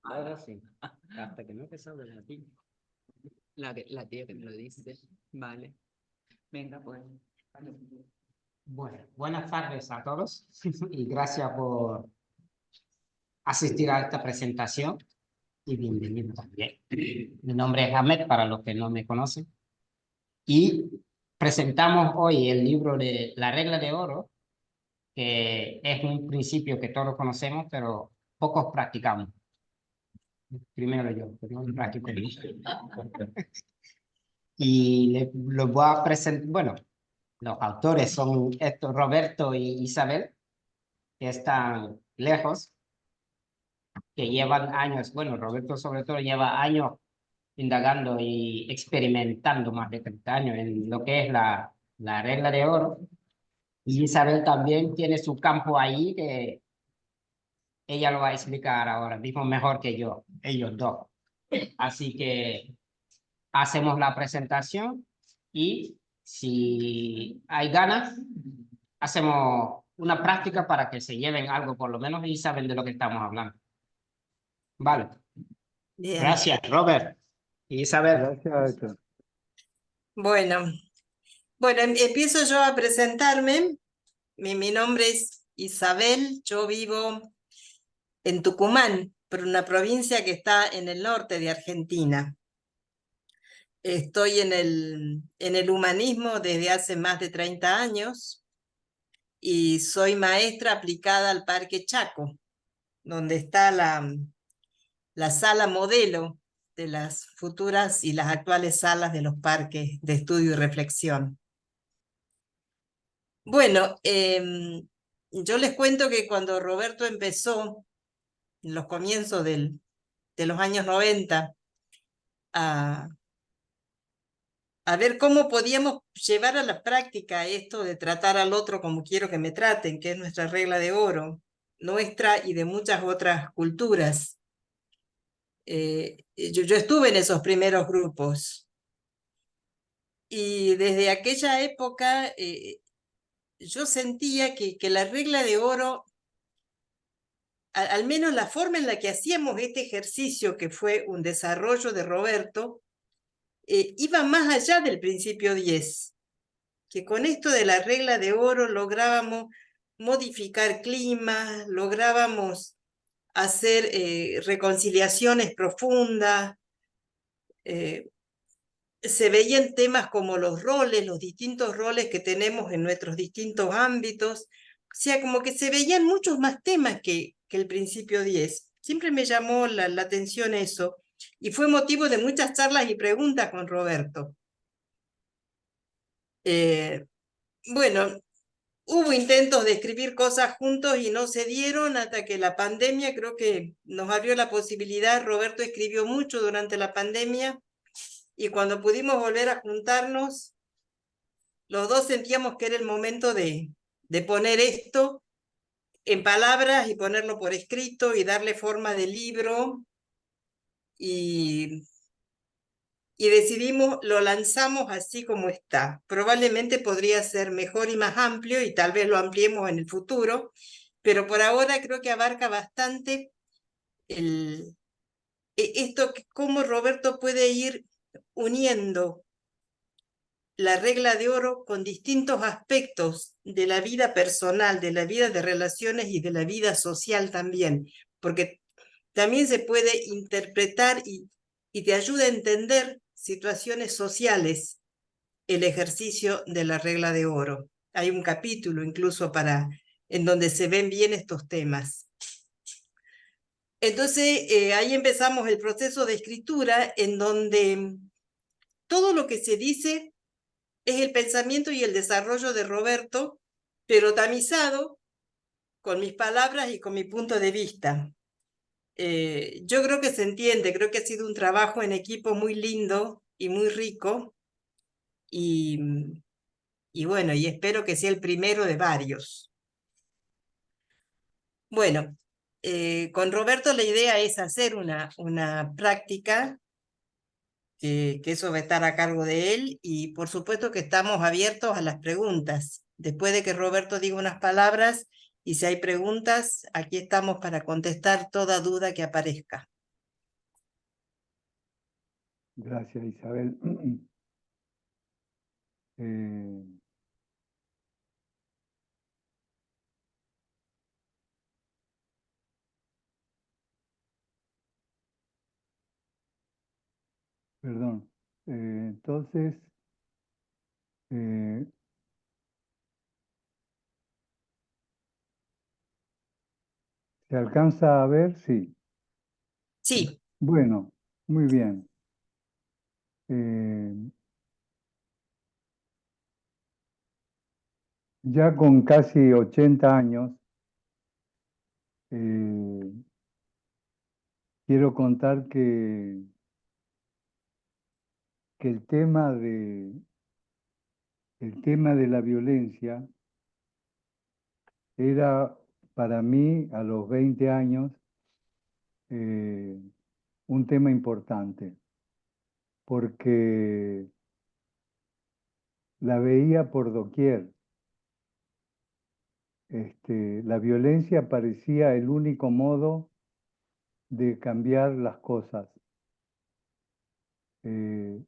Ahora sí, hasta que no te salga la tía. La tía que me lo dice. Vale. Venga, pues. Bueno, buenas tardes a todos y gracias por asistir a esta presentación y bienvenido también. Mi nombre es Ahmed, para los que no me conocen, y presentamos hoy el libro de La Regla de Oro, que es un principio que todos conocemos, pero pocos practicamos. Primero yo, que no practico mucho. Y los voy a presentar, bueno, los autores son estos, Roberto y Isabel, que están lejos, que llevan años, bueno, Roberto sobre todo lleva años indagando y experimentando, más de 30 años, en lo que es la regla de oro. Y Isabel también tiene su campo ahí, que ella lo va a explicar ahora mismo mejor que yo, ellos dos. Así que hacemos la presentación y si hay ganas, hacemos una práctica para que se lleven algo por lo menos y saben de lo que estamos hablando. Vale. Bien. Gracias, Robert. Isabel. Gracias, Héctor. Bueno, empiezo yo a presentarme. Mi nombre es Isabel, yo vivo en Tucumán, por una provincia que está en el norte de Argentina. Estoy en el humanismo desde hace más de 30 años y soy maestra aplicada al Parque Chaco, donde está la sala modelo de las futuras y las actuales salas de los parques de estudio y reflexión. Bueno, yo les cuento que cuando Roberto empezó, en los comienzos de los años 90, a ver cómo podíamos llevar a la práctica esto de tratar al otro como quiero que me traten, que es nuestra regla de oro, nuestra y de muchas otras culturas. Yo estuve en esos primeros grupos y desde aquella época yo sentía que la regla de oro, al menos la forma en la que hacíamos este ejercicio, que fue un desarrollo de Roberto, iba más allá del principio 10, que con esto de la regla de oro lográbamos modificar climas, lográbamos hacer reconciliaciones profundas, se veían temas como los roles, los distintos roles que tenemos en nuestros distintos ámbitos, o sea, como que se veían muchos más temas que el principio 10. Siempre me llamó la atención eso, y fue motivo de muchas charlas y preguntas con Roberto. Bueno, hubo intentos de escribir cosas juntos y no se dieron hasta que la pandemia creo que nos abrió la posibilidad. Roberto escribió mucho durante la pandemia y cuando pudimos volver a juntarnos, los dos sentíamos que era el momento de poner esto en palabras y ponerlo por escrito y darle forma de libro, y decidimos, lo lanzamos así como está. Probablemente podría ser mejor y más amplio y tal vez lo ampliemos en el futuro, pero por ahora creo que abarca bastante esto, cómo Roberto puede ir uniendo la regla de oro con distintos aspectos de la vida personal, de la vida de relaciones y de la vida social también, porque también se puede interpretar y te ayuda a entender situaciones sociales el ejercicio de la regla de oro. Hay un capítulo incluso en donde se ven bien estos temas. Entonces, ahí empezamos el proceso de escritura, en donde todo lo que se dice es el pensamiento y el desarrollo de Roberto, pero tamizado con mis palabras y con mi punto de vista. Yo creo que se entiende, creo que ha sido un trabajo en equipo muy lindo y muy rico, y bueno, y espero que sea el primero de varios. Bueno, con Roberto la idea es hacer una práctica, que eso va a estar a cargo de él, y por supuesto que estamos abiertos a las preguntas. Después de que Roberto diga unas palabras, y si hay preguntas, aquí estamos para contestar toda duda que aparezca. Gracias, Isabel. Eh, perdón. Entonces, eh, ¿se alcanza a ver? Sí. Sí, Bueno, muy bien. Eh, ya con casi 80 años, eh, quiero contar que el tema de la violencia era para mí a los 20 años eh, un tema importante, porque la veía por doquier. La violencia parecía el único modo de cambiar las cosas. Eh,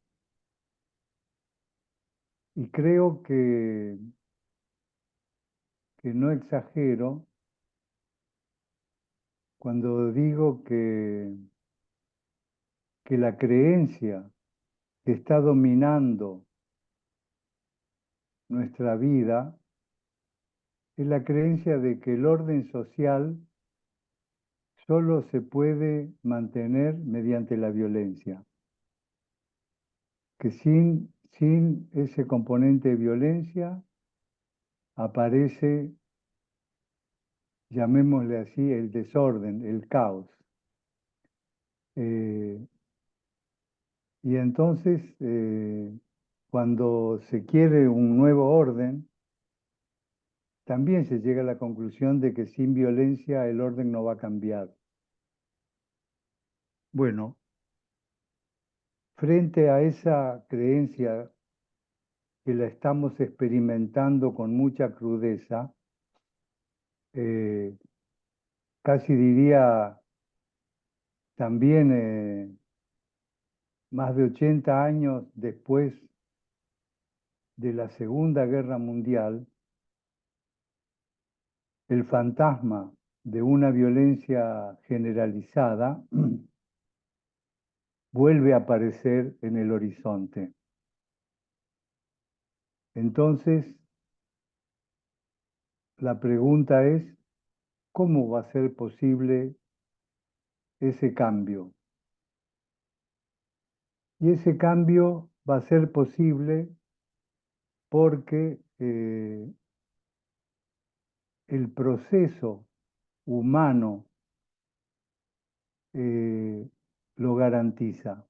y creo que no exagero cuando digo que la creencia que está dominando nuestra vida es la creencia de que el orden social solo se puede mantener mediante la violencia, que sin ese componente de violencia aparece, llamémosle así, el desorden, el caos. Eh, y entonces, cuando se quiere un nuevo orden, también se llega a la conclusión de que sin violencia el orden no va a cambiar. Bueno, frente a esa creencia que la estamos experimentando con mucha crudeza, eh, casi diría también más de 80 años después de la Segunda Guerra Mundial, el fantasma de una violencia generalizada vuelve a aparecer en el horizonte. Entonces, la pregunta es, ¿cómo va a ser posible ese cambio? Y ese cambio va a ser posible porque el proceso humano lo garantiza.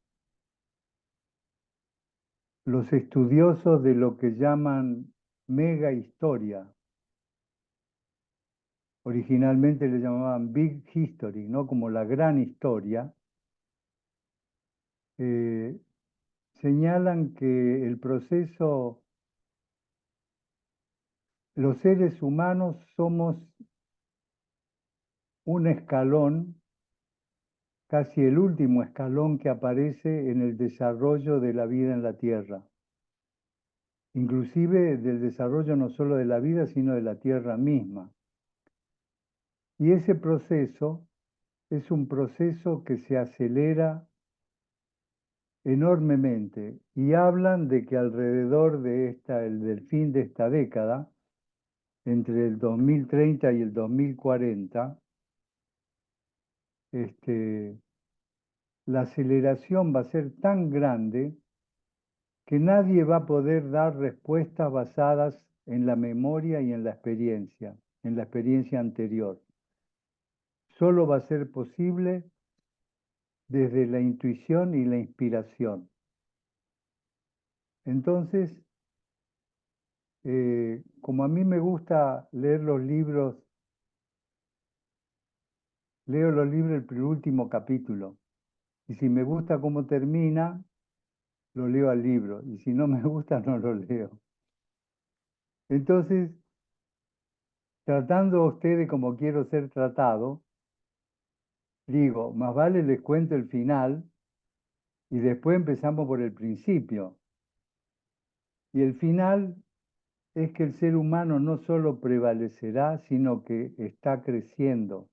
Los estudiosos de lo que llaman mega historia, originalmente le llamaban Big History, ¿no? Como la gran historia, señalan que el proceso, los seres humanos somos un escalón, casi el último escalón que aparece en el desarrollo de la vida en la Tierra. Inclusive del desarrollo no solo de la vida, sino de la Tierra misma. Y ese proceso es un proceso que se acelera enormemente y hablan de que alrededor de del fin de esta década, entre el 2030 y el 2040, la aceleración va a ser tan grande que nadie va a poder dar respuestas basadas en la memoria y en la experiencia anterior. Solo va a ser posible desde la intuición y la inspiración. Entonces, como a mí me gusta leer los libros, leo los libros el último capítulo. Y si me gusta cómo termina, lo leo al libro. Y si no me gusta, no lo leo. Entonces, tratando a ustedes como quiero ser tratado, digo, más vale les cuento el final y después empezamos por el principio. Y el final es que el ser humano no solo prevalecerá, sino que está creciendo.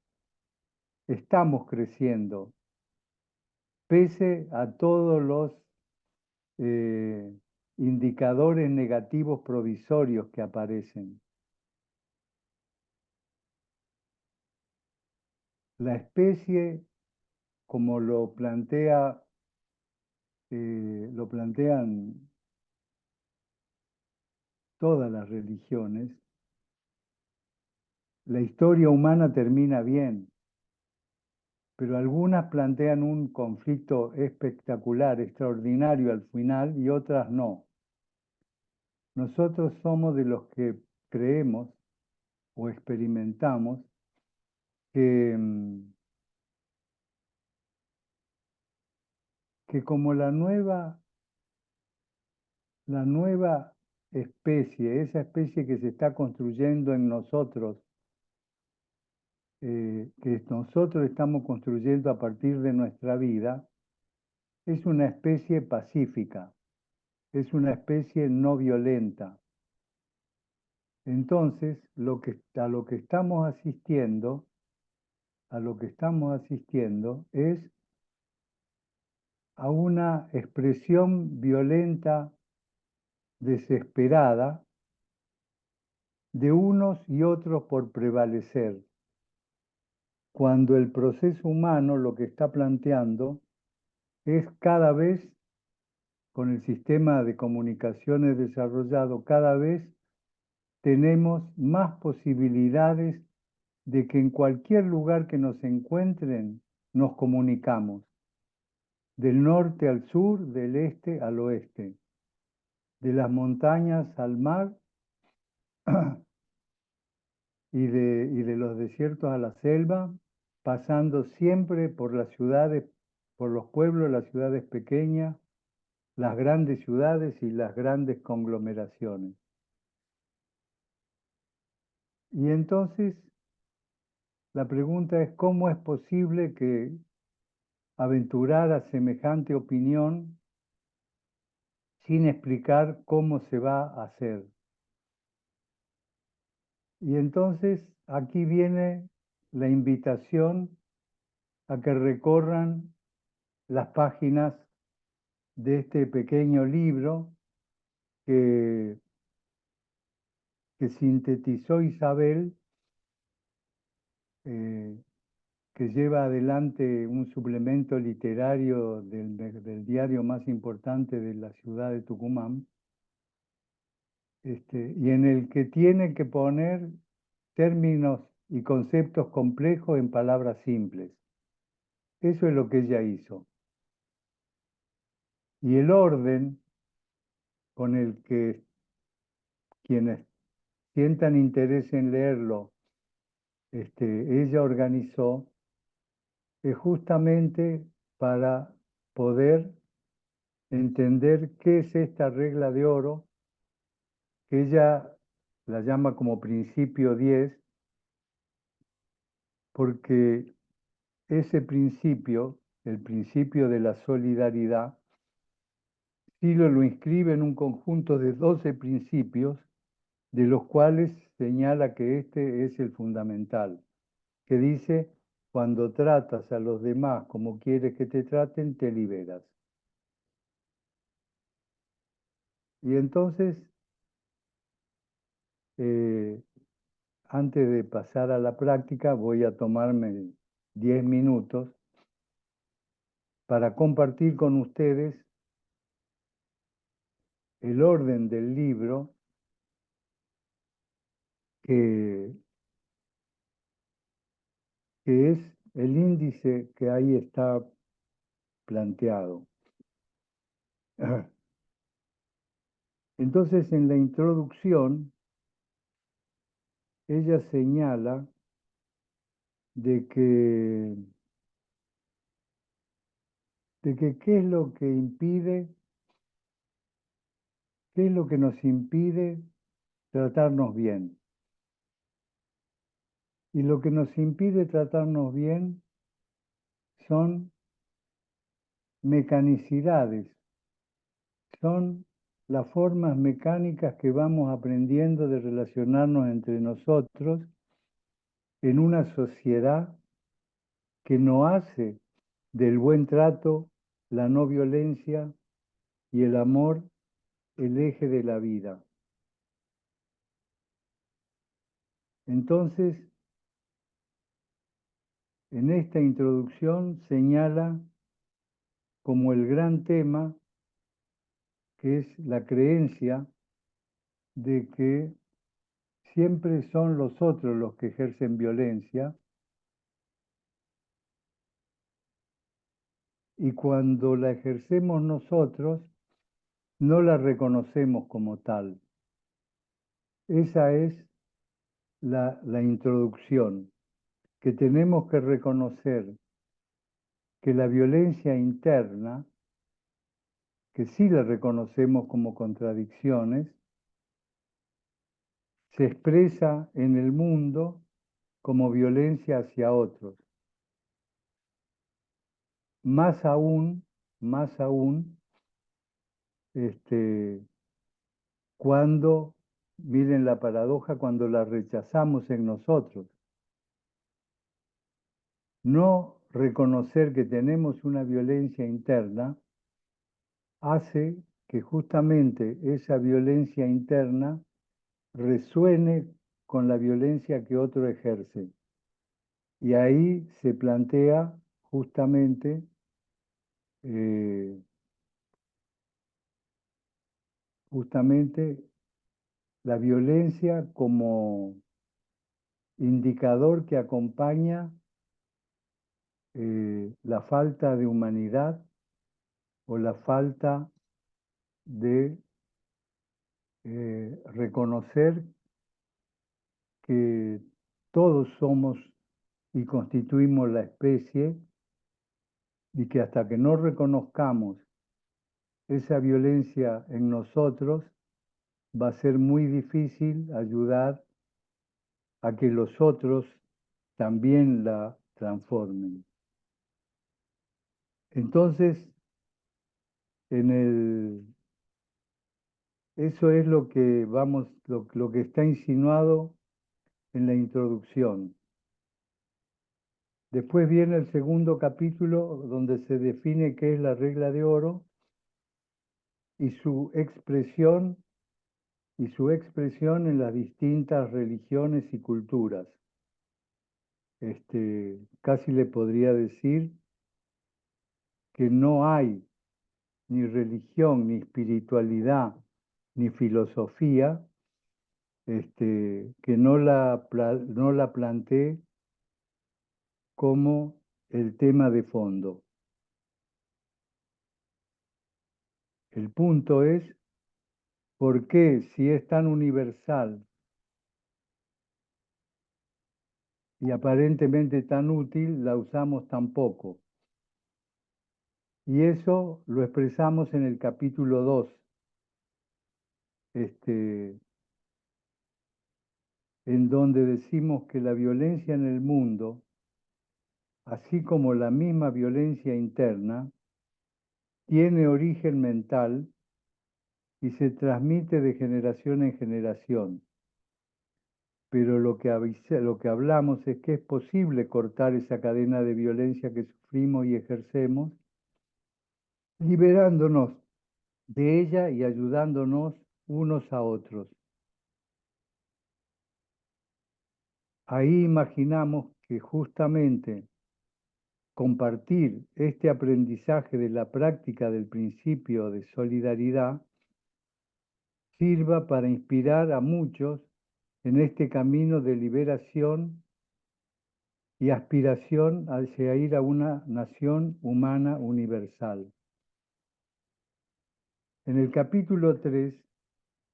Estamos creciendo, pese a todos los indicadores negativos provisorios que aparecen. La especie, como lo plantean todas las religiones, la historia humana termina bien, pero algunas plantean un conflicto espectacular, extraordinario al final, y otras no. Nosotros somos de los que creemos o experimentamos que, que como la nueva especie, esa especie que se está construyendo en nosotros, que nosotros estamos construyendo a partir de nuestra vida, es una especie pacífica, es una especie no violenta. Entonces, a lo que estamos asistiendo es a una expresión violenta, desesperada, de unos y otros por prevalecer, cuando el proceso humano lo que está planteando es cada vez, con el sistema de comunicaciones desarrollado, cada vez tenemos más posibilidades de que en cualquier lugar que nos encuentren nos comunicamos, del norte al sur, del este al oeste, de las montañas al mar y de los desiertos a la selva, pasando siempre por las ciudades, por los pueblos, las ciudades pequeñas, las grandes ciudades y las grandes conglomeraciones. Y entonces la pregunta es, ¿cómo es posible que aventurara semejante opinión sin explicar cómo se va a hacer? Y entonces aquí viene la invitación a que recorran las páginas de este pequeño libro que sintetizó Isabel, que lleva adelante un suplemento literario del diario más importante de la ciudad de Tucumán, y en el que tiene que poner términos y conceptos complejos en palabras simples. Eso es lo que ella hizo. Y el orden con el que quienes sientan interés en leerlo, ella organizó, es justamente para poder entender qué es esta regla de oro, que ella la llama como principio 10, porque ese principio, el principio de la solidaridad, Silo lo inscribe en un conjunto de 12 principios, de los cuales señala que este es el fundamental, que dice, cuando tratas a los demás como quieres que te traten, te liberas. Y entonces, antes de pasar a la práctica, voy a tomarme 10 minutos para compartir con ustedes el orden del libro que es el índice que ahí está planteado. Entonces, en la introducción, ella señala de que qué es lo que impide, qué es lo que nos impide tratarnos bien. Y lo que nos impide tratarnos bien son mecanicidades, son las formas mecánicas que vamos aprendiendo de relacionarnos entre nosotros en una sociedad que no hace del buen trato, la no violencia y el amor el eje de la vida. Entonces, en esta introducción señala como el gran tema que es la creencia de que siempre son los otros los que ejercen violencia, y cuando la ejercemos nosotros no la reconocemos como tal. Esa es la introducción, que tenemos que reconocer que la violencia interna, que sí la reconocemos como contradicciones, se expresa en el mundo como violencia hacia otros. Más aún, cuando, miren la paradoja, cuando la rechazamos en nosotros. No reconocer que tenemos una violencia interna hace que justamente esa violencia interna resuene con la violencia que otro ejerce. Y ahí se plantea justamente la violencia como indicador que acompaña la falta de humanidad o la falta de reconocer que todos somos y constituimos la especie, y que hasta que no reconozcamos esa violencia en nosotros, va a ser muy difícil ayudar a que los otros también la transformen. Entonces, eso es lo que lo que está insinuado en la introducción. Después viene el segundo capítulo donde se define qué es la regla de oro y su expresión en las distintas religiones y culturas. Casi le podría decir que no hay ni religión, ni espiritualidad, ni filosofía que no la plantee como el tema de fondo. El punto es, ¿por qué, si es tan universal y aparentemente tan útil, la usamos tan poco? Y eso lo expresamos en el capítulo 2, en donde decimos que la violencia en el mundo, así como la misma violencia interna, tiene origen mental y se transmite de generación en generación. Pero lo que hablamos es que es posible cortar esa cadena de violencia que sufrimos y ejercemos, liberándonos de ella y ayudándonos unos a otros. Ahí imaginamos que justamente compartir este aprendizaje de la práctica del principio de solidaridad sirva para inspirar a muchos en este camino de liberación y aspiración hacia ir a una nación humana universal. En el capítulo 3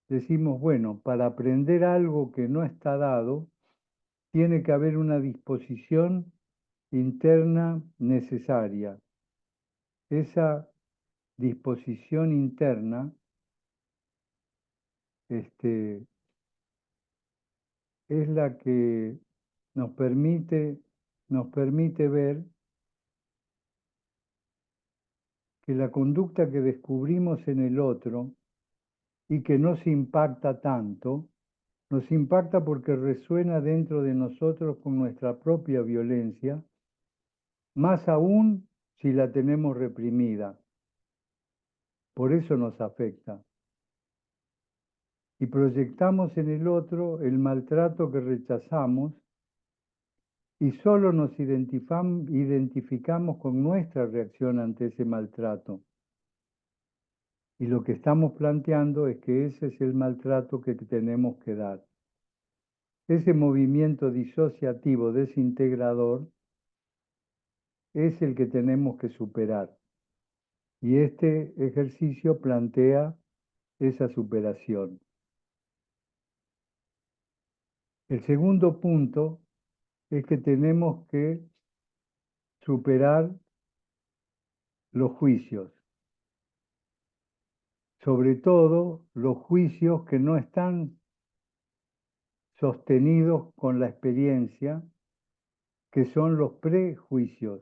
decimos, bueno, para aprender algo que no está dado, tiene que haber una disposición interna necesaria. Esa disposición interna es la que nos permite, ver que la conducta que descubrimos en el otro y que nos impacta tanto, nos impacta porque resuena dentro de nosotros con nuestra propia violencia, más aún si la tenemos reprimida. Por eso nos afecta. Y proyectamos en el otro el maltrato que rechazamos y solo nos identificamos con nuestra reacción ante ese maltrato. Y lo que estamos planteando es que ese es el maltrato que tenemos que dar. Ese movimiento disociativo, desintegrador, es el que tenemos que superar. Y este ejercicio plantea esa superación. El segundo punto es que tenemos que superar los juicios, sobre todo los juicios que no están sostenidos con la experiencia, que son los prejuicios.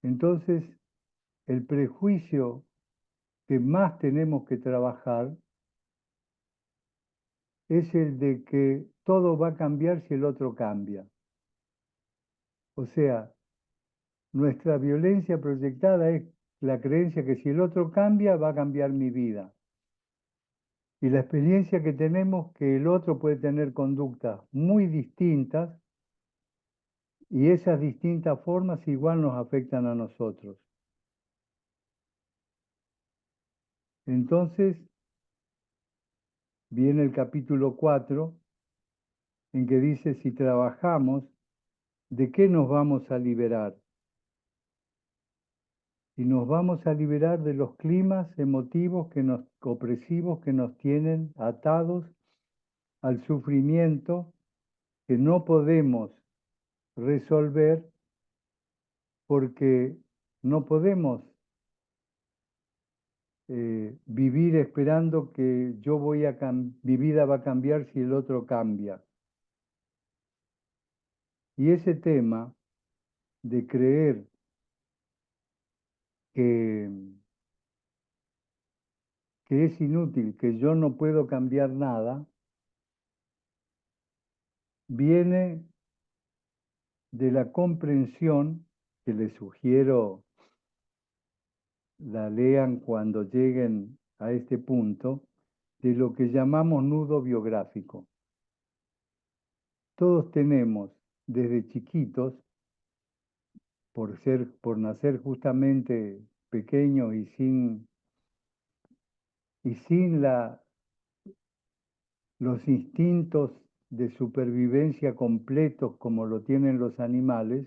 Entonces, el prejuicio que más tenemos que trabajar es el de que todo va a cambiar si el otro cambia. O sea, nuestra violencia proyectada es la creencia que si el otro cambia, va a cambiar mi vida. Y la experiencia que tenemos que el otro puede tener conductas muy distintas y esas distintas formas igual nos afectan a nosotros. Entonces, viene el capítulo 4, en que dice, si trabajamos, ¿de qué nos vamos a liberar? Y nos vamos a liberar de los climas emotivos opresivos que nos tienen atados al sufrimiento que no podemos resolver porque no podemos vivir esperando que mi vida va a cambiar si el otro cambia. Y ese tema de creer que es inútil, que yo no puedo cambiar nada, viene de la comprensión que les sugiero la lean cuando lleguen a este punto, de lo que llamamos nudo biográfico. Todos tenemos desde chiquitos, por nacer justamente pequeños y sin los instintos de supervivencia completos como lo tienen los animales,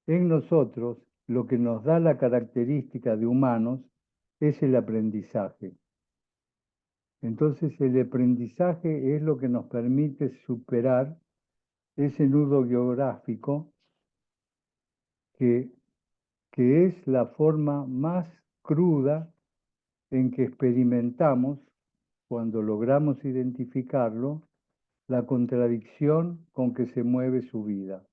en nosotros lo que nos da la característica de humanos es el aprendizaje. Entonces el aprendizaje es lo que nos permite superar ese nudo biográfico que es la forma más cruda en que experimentamos, cuando logramos identificarlo, la contradicción con que se mueve su vida.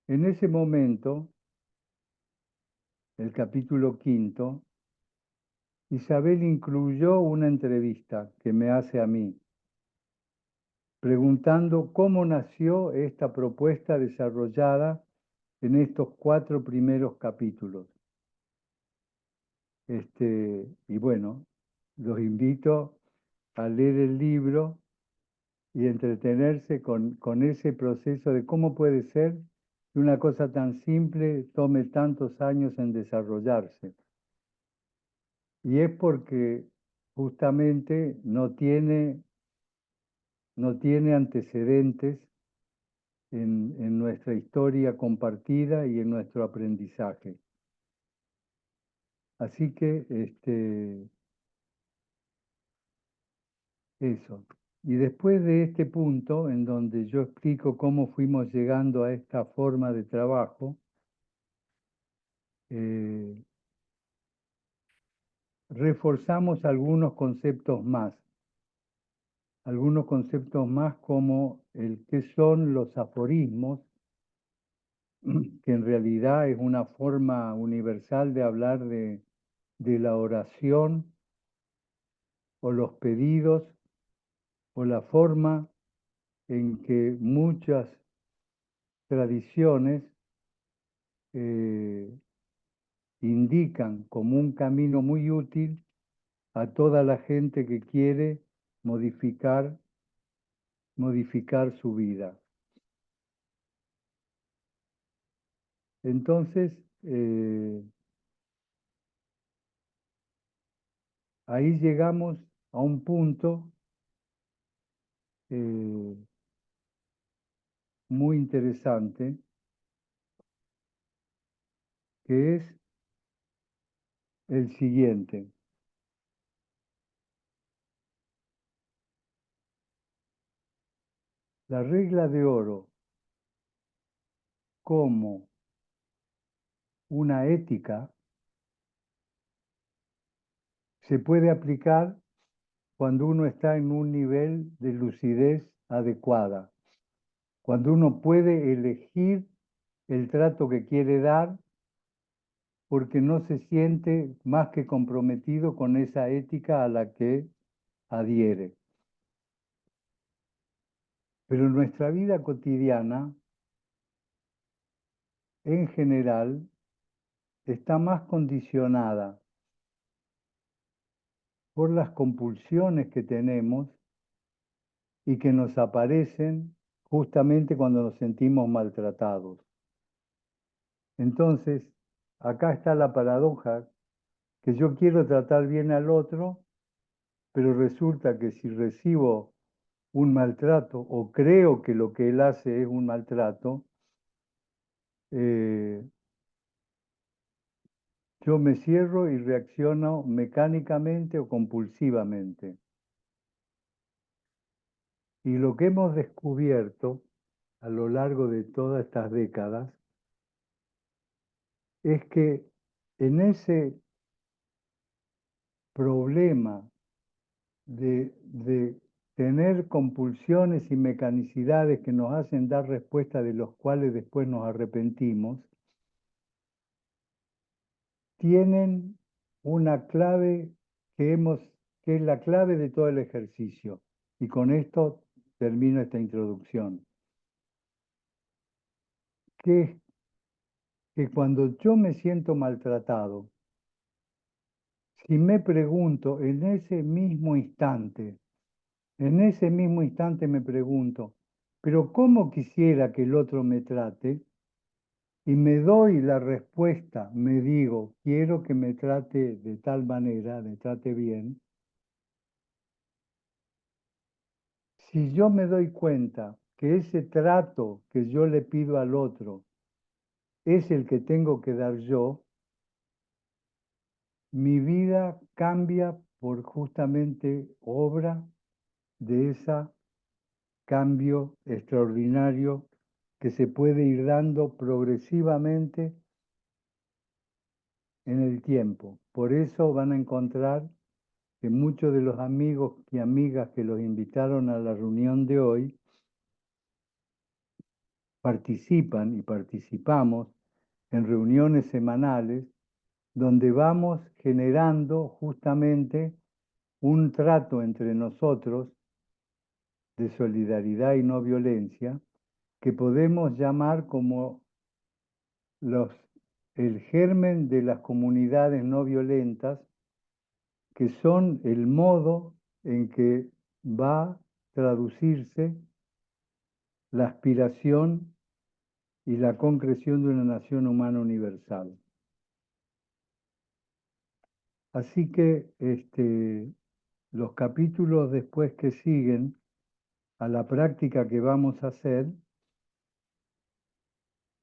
En ese momento, el capítulo 5, Isabel incluyó una entrevista que me hace a mí, preguntando cómo nació esta propuesta desarrollada en estos 4 primeros capítulos. Y bueno, los invito a leer el libro y entretenerse con ese proceso de cómo puede ser que una cosa tan simple tome tantos años en desarrollarse. Y es porque justamente no tiene antecedentes en nuestra historia compartida y en nuestro aprendizaje. Así que eso. Y después de este punto, en donde yo explico cómo fuimos llegando a esta forma de trabajo, reforzamos algunos conceptos más como el qué son los aforismos que en realidad es una forma universal de hablar de la oración o los pedidos o la forma en que muchas tradiciones indican como un camino muy útil a toda la gente que quiere modificar su vida. Entonces, ahí llegamos a un punto muy interesante, que es el siguiente. La regla de oro como una ética se puede aplicar cuando uno está en un nivel de lucidez adecuada, cuando uno puede elegir el trato que quiere dar porque no se siente más que comprometido con esa ética a la que adhiere. Pero en nuestra vida cotidiana, en general, está más condicionada por las compulsiones que tenemos y que nos aparecen justamente cuando nos sentimos maltratados. Entonces, acá está la paradoja, que yo quiero tratar bien al otro, pero resulta que si recibo un maltrato o creo que lo que él hace es un maltrato, yo me cierro y reacciono mecánicamente o compulsivamente. Y lo que hemos descubierto a lo largo de todas estas décadas es que en ese problema de tener compulsiones y mecanicidades que nos hacen dar respuesta de los cuales después nos arrepentimos, tienen una clave que es la clave de todo el ejercicio. Y con esto termino esta introducción. Que es que cuando yo me siento maltratado, si me pregunto en ese mismo instante me pregunto, pero ¿cómo quisiera que el otro me trate? Y me doy la respuesta, me digo, quiero que me trate de tal manera, me trate bien. Si yo me doy cuenta que ese trato que yo le pido al otro es el que tengo que dar yo, mi vida cambia por justamente obra de ese cambio extraordinario que se puede ir dando progresivamente en el tiempo. Por eso van a encontrar que muchos de los amigos y amigas que los invitaron a la reunión de hoy participan y participamos en reuniones semanales donde vamos generando justamente un trato entre nosotros de solidaridad y no violencia que podemos llamar como el germen de las comunidades no violentas, que son el modo en que va a traducirse la aspiración y la concreción de una nación humana universal. Así que los capítulos después que siguen a la práctica que vamos a hacer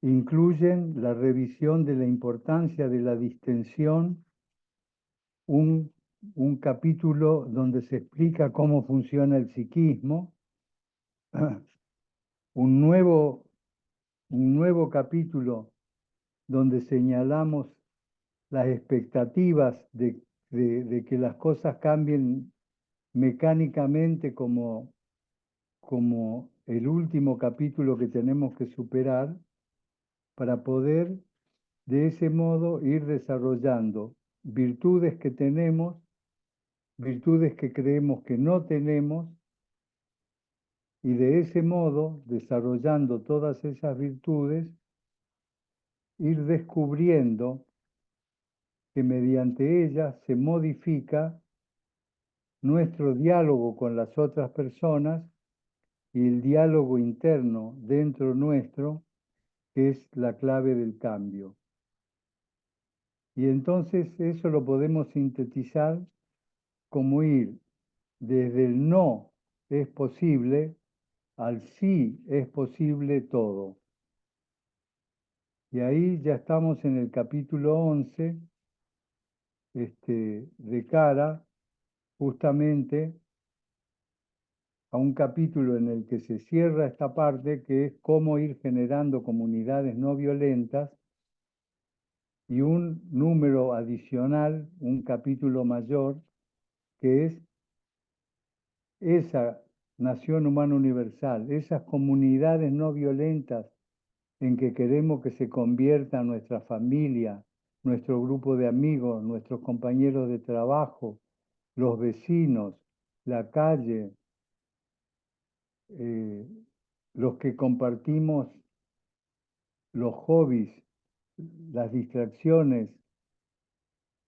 incluyen la revisión de la importancia de la distensión, un capítulo donde se explica cómo funciona el psiquismo, un nuevo capítulo donde señalamos las expectativas de que las cosas cambien mecánicamente como el último capítulo que tenemos que superar, para poder de ese modo ir desarrollando virtudes que tenemos, virtudes que creemos que no tenemos, y de ese modo, desarrollando todas esas virtudes, ir descubriendo que mediante ellas se modifica nuestro diálogo con las otras personas y el diálogo interno dentro nuestro, que es la clave del cambio. Y entonces eso lo podemos sintetizar como ir desde el no es posible al sí es posible todo. Y ahí ya estamos en el capítulo 11, de cara justamente a un capítulo en el que se cierra esta parte, que es cómo ir generando comunidades no violentas, y un número adicional, un capítulo mayor, que es esa nación humana universal, esas comunidades no violentas en que queremos que se convierta nuestra familia, nuestro grupo de amigos, nuestros compañeros de trabajo, los vecinos, la calle, los que compartimos los hobbies, las distracciones,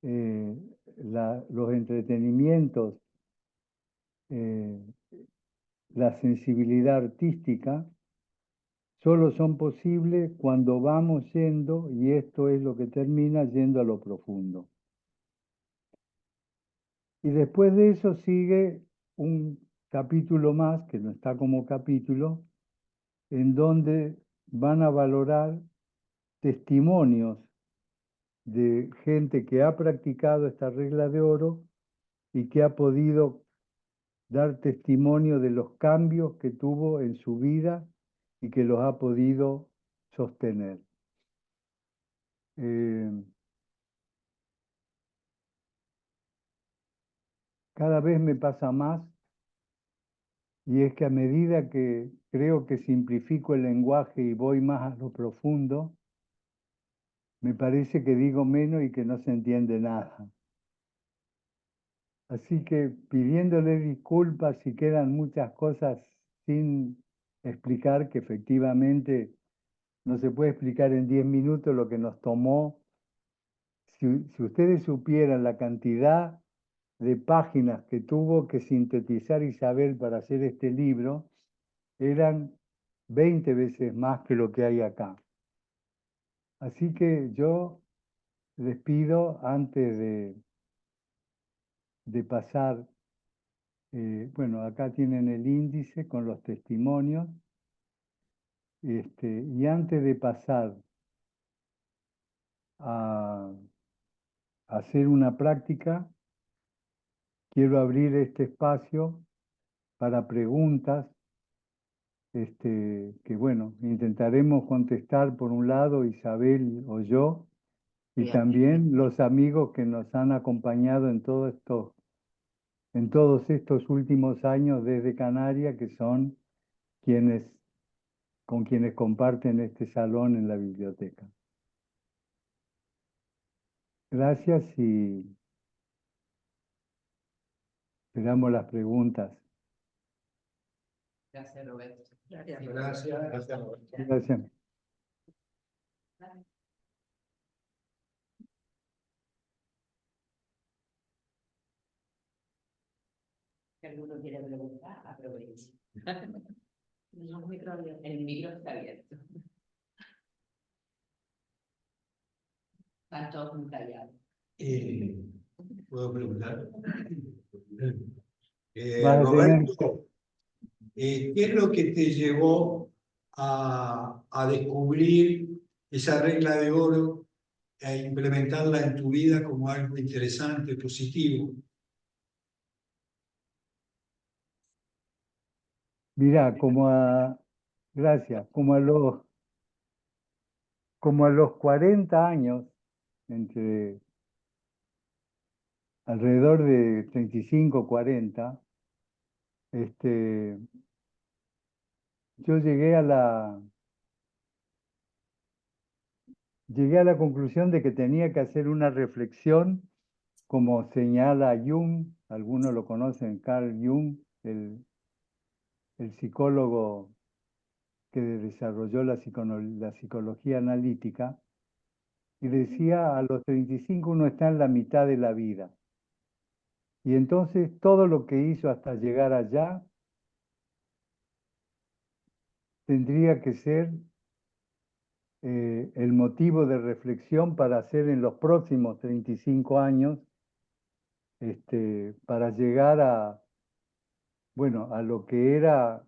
los entretenimientos, la sensibilidad artística, solo son posibles cuando vamos yendo, y esto es lo que termina yendo a lo profundo. Y después de eso sigue un capítulo más, que no está como capítulo, en donde van a valorar testimonios de gente que ha practicado esta regla de oro y que ha podido dar testimonio de los cambios que tuvo en su vida y que los ha podido sostener. Cada vez me pasa más, y es que a medida que creo que simplifico el lenguaje y voy más a lo profundo, me parece que digo menos y que no se entiende nada. Así que pidiéndole disculpas si quedan muchas cosas sin explicar, que efectivamente no se puede explicar en 10 minutos lo que nos tomó. Si ustedes supieran la cantidad de páginas que tuvo que sintetizar Isabel para hacer este libro, eran 20 veces más que lo que hay acá. Así que yo les pido, antes de pasar, bueno, acá tienen el índice con los testimonios, y antes de pasar a hacer una práctica, quiero abrir este espacio para preguntas, que bueno, intentaremos contestar por un lado Isabel o yo, y Sí, también los amigos que nos han acompañado en todos estos últimos años desde Canarias, que son con quienes comparten este salón en la biblioteca. Gracias y esperamos las preguntas. Gracias, Roberto. Gracias. Si alguno quiere preguntar, aproveche. El micro está abierto. Están todos muy callados. ¿Puedo preguntar? Vas a tener- Roberto, ¿qué es lo que te llevó a descubrir esa regla de oro e implementarla en tu vida como algo interesante, positivo? Mirá, gracias, como a los 40 años, entre alrededor de 35, 40, yo llegué llegué a la conclusión de que tenía que hacer una reflexión, como señala Jung, algunos lo conocen, Carl Jung, el psicólogo que desarrolló la psicología analítica, y decía, a los 35 uno está en la mitad de la vida. Y entonces todo lo que hizo hasta llegar allá tendría que ser el motivo de reflexión para hacer en los próximos 35 años, para llegar a, bueno, a lo que era,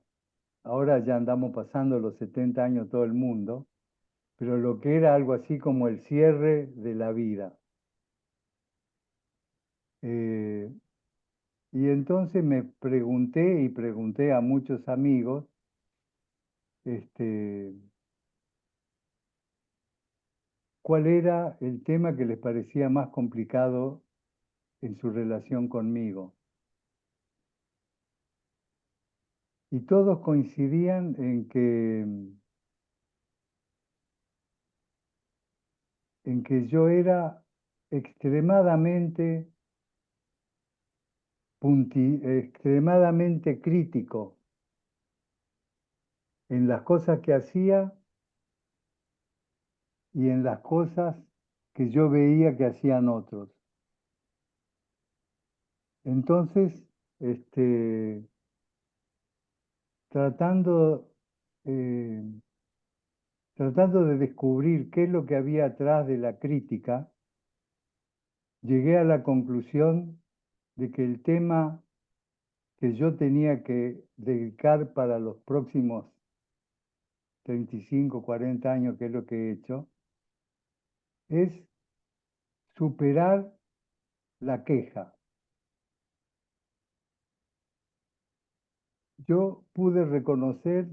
ahora ya andamos pasando los 70 años todo el mundo, pero lo que era algo así como el cierre de la vida. Y entonces me pregunté y pregunté a muchos amigos, cuál era el tema que les parecía más complicado en su relación conmigo. Y todos coincidían en que yo era extremadamente extremadamente crítico en las cosas que hacía y en las cosas que yo veía que hacían otros. Entonces, tratando, eh, tratando de descubrir qué es lo que había atrás de la crítica, llegué a la conclusión de que el tema que yo tenía que dedicar para los próximos 35, 40 años, que es lo que he hecho, es superar la queja. Yo pude reconocer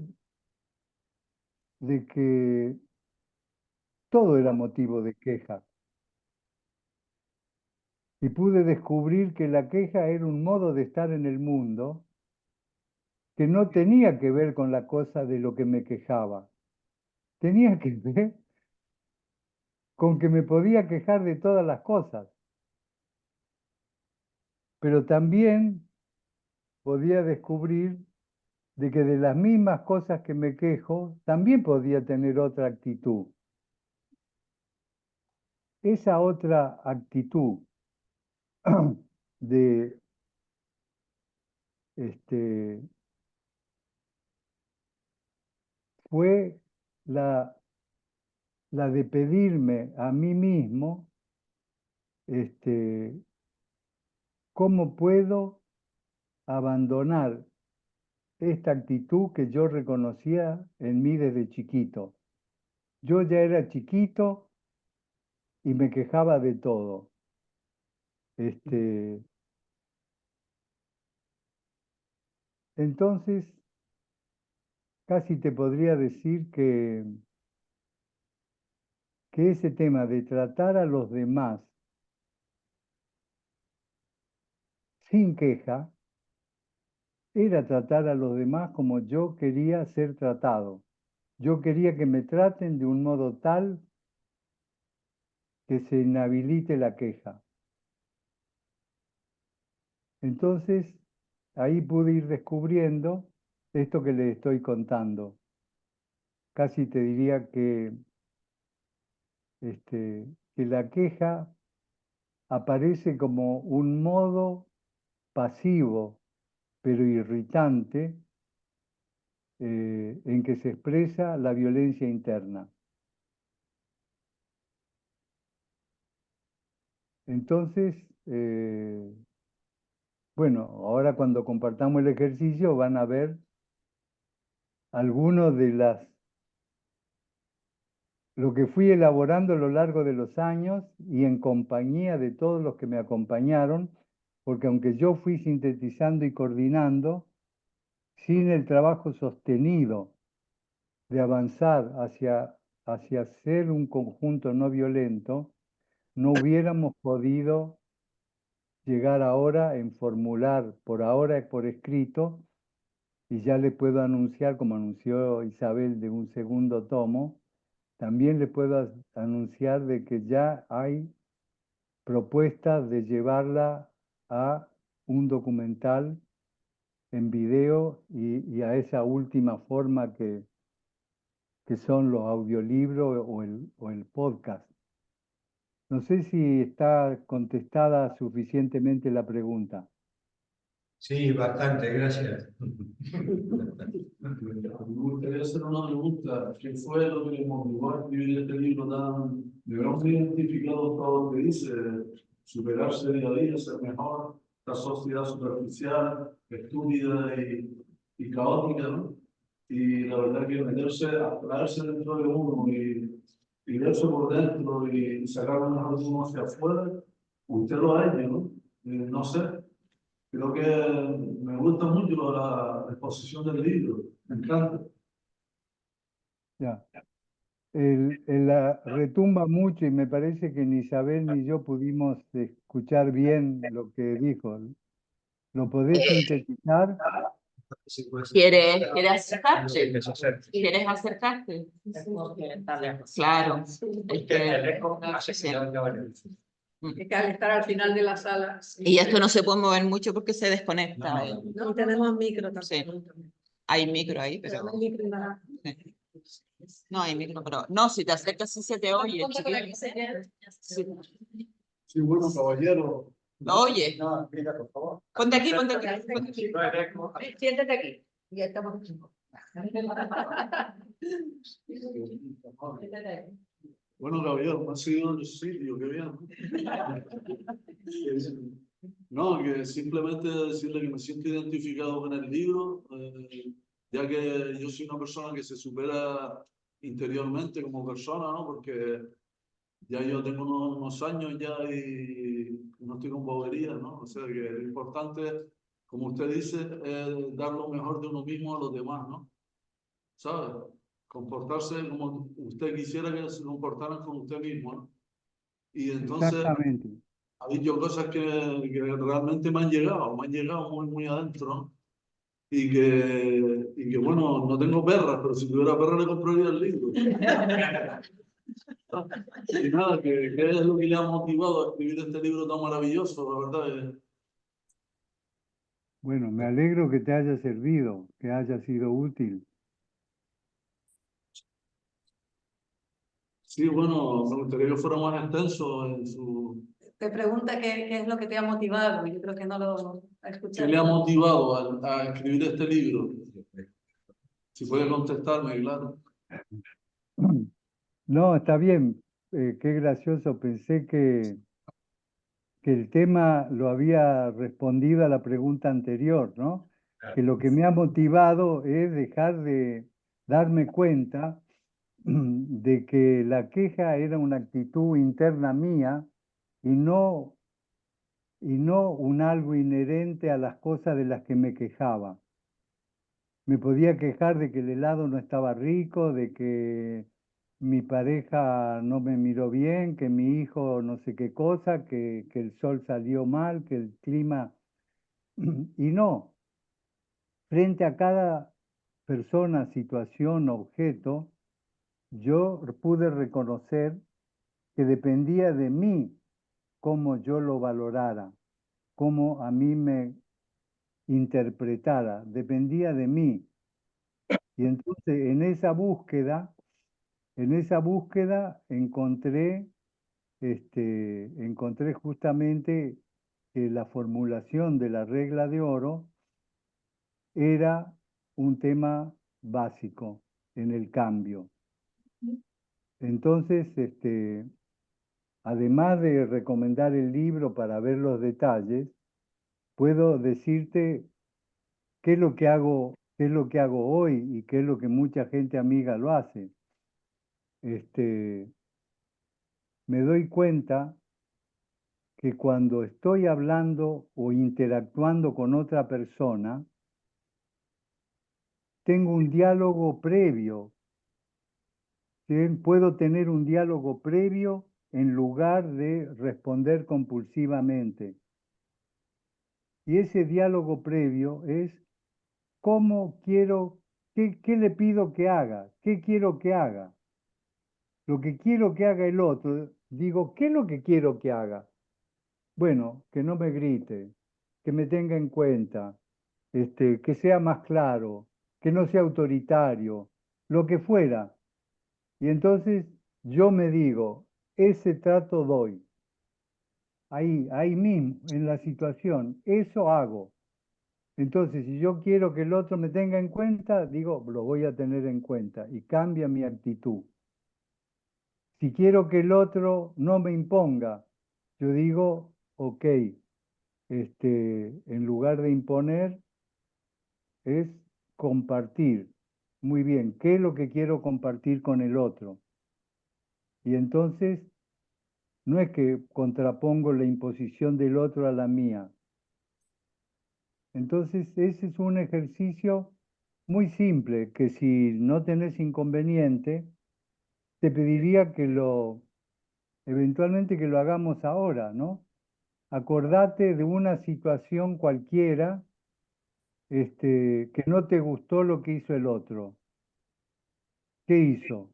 de que todo era motivo de queja y pude descubrir que la queja era un modo de estar en el mundo que no tenía que ver con la cosa de lo que me quejaba, tenía que ver con que me podía quejar de todas las cosas, pero también podía descubrir de que de las mismas cosas que me quejo, también podía tener otra actitud. Esa otra actitud de fue la de pedirme a mí mismo cómo puedo abandonar esta actitud que yo reconocía en mí desde chiquito. Yo ya era chiquito y me quejaba de todo. Entonces, casi te podría decir que ese tema de tratar a los demás sin queja era tratar a los demás como yo quería ser tratado. Yo quería que me traten de un modo tal que se inhabilite la queja. Entonces, ahí pude ir descubriendo esto que les estoy contando. Casi te diría que la queja aparece como un modo pasivo, pero irritante, en que se expresa la violencia interna. Entonces, bueno, ahora cuando compartamos el ejercicio van a ver algunos de lo que fui elaborando a lo largo de los años y en compañía de todos los que me acompañaron, porque aunque yo fui sintetizando y coordinando, sin el trabajo sostenido de avanzar hacia ser un conjunto no violento, no hubiéramos podido llegar ahora en formular por ahora y por escrito, y ya le puedo anunciar, como anunció Isabel, de un segundo tomo, también le puedo anunciar de que ya hay propuestas de llevarla a un documental en video y a esa última forma que son los audiolibros o el podcast. No sé si está contestada suficientemente la pregunta. Sí, bastante, gracias. Me gustaría hacer una pregunta. ¿Qué fue lo que le motivó a escribir este libro tan... Me veo muy identificado con todo lo que dice, superarse día a día, ser mejor, esta sociedad superficial, estúpida y caótica, ¿no? Y la verdad que meterse, abstraerse dentro de uno y verse por dentro y sacar lo mejor de uno hacia afuera, usted lo ha hecho, ¿no? No sé. Creo que me gusta mucho la exposición del libro, me encanta. Ya. Retumba mucho y me parece que ni Isabel ni yo pudimos escuchar bien lo que dijo. ¿Lo podés sintetizar? ¿Quieres acercarte? ¿Quieres acercarte? Claro. Es que Es que al estar al final de la sala. y esto no se puede mover mucho porque se desconecta. No tenemos micro tampoco. Hay micro ahí, pero no hay micro, pero no, si te acercas sí se te oye, chiquillo. Sí. Sí, bueno, caballero. ¿Lo oye? No, mira, por favor. Ponte aquí, ponte aquí. Siéntate aquí. Ya estamos. Bueno, caballero, me ha sido en el sitio, qué bien. No, que simplemente decirle que me siento identificado con el libro, ya que yo soy una persona que se supera interiormente como persona, ¿no? Porque ya yo tengo unos años ya y no estoy con boberías, ¿no? O sea que lo importante, como usted dice, es dar lo mejor de uno mismo a los demás, ¿no? ¿Sabe? Comportarse como usted quisiera que se comportaran con usted mismo, ¿no? Y entonces Exactamente. ha dicho cosas que realmente me han llegado muy, muy adentro, ¿no? Y que bueno, no tengo perras, pero si tuviera perras le compraría el libro. Y nada, ¿qué es lo que le ha motivado a escribir este libro tan maravilloso? La verdad es... Bueno, me alegro que te haya servido, que haya sido útil. Sí, bueno, me gustaría que fuera más extenso en su... Te pregunta qué es lo que te ha motivado. Yo creo que no lo ha ¿Qué escuchado. le ha motivado a escribir este libro? Si puede contestarme, claro. No, está bien. Qué gracioso. Pensé que el tema lo había respondido a la pregunta anterior, ¿no? Que lo que me ha motivado es dejar de darme cuenta de que la queja era una actitud interna mía y no un algo inherente a las cosas de las que me quejaba. Me podía quejar de que el helado no estaba rico, de que mi pareja no me miró bien, que mi hijo no sé qué cosa, que el sol salió mal, que el clima... Y no, frente a cada persona, situación, objeto, yo pude reconocer que dependía de mí cómo yo lo valorara, cómo a mí me interpretara, dependía de mí. Y entonces en esa búsqueda encontré justamente que la formulación de la regla de oro era un tema básico en el cambio. Entonces, además de recomendar el libro para ver los detalles, puedo decirte qué es lo que hago, qué es lo que hago hoy y qué es lo que mucha gente amiga lo hace. Me doy cuenta que cuando estoy hablando o interactuando con otra persona, tengo un diálogo previo. Puedo tener un diálogo previo en lugar de responder compulsivamente. Y ese diálogo previo es cómo quiero, qué le pido que haga, qué quiero que haga. lo que quiero que haga el otro, digo, ¿qué es lo que quiero que haga? Bueno, que no me grite, que me tenga en cuenta, que sea más claro, que no sea autoritario, lo que fuera. Y entonces yo me digo, ese trato doy. Ahí mismo, en la situación, eso hago. Entonces, si yo quiero que el otro me tenga en cuenta, digo, lo voy a tener en cuenta y cambia mi actitud. Si quiero que el otro no me imponga, yo digo, ok, en lugar de imponer, es compartir. Muy bien, ¿qué es lo que quiero compartir con el otro? Y entonces, no es que contrapongo la imposición del otro a la mía. Entonces, ese es un ejercicio muy simple, que si no tenés inconveniente, te pediría que eventualmente que lo hagamos ahora, ¿no? Acordate de una situación cualquiera, que no te gustó lo que hizo el otro. ¿Qué hizo?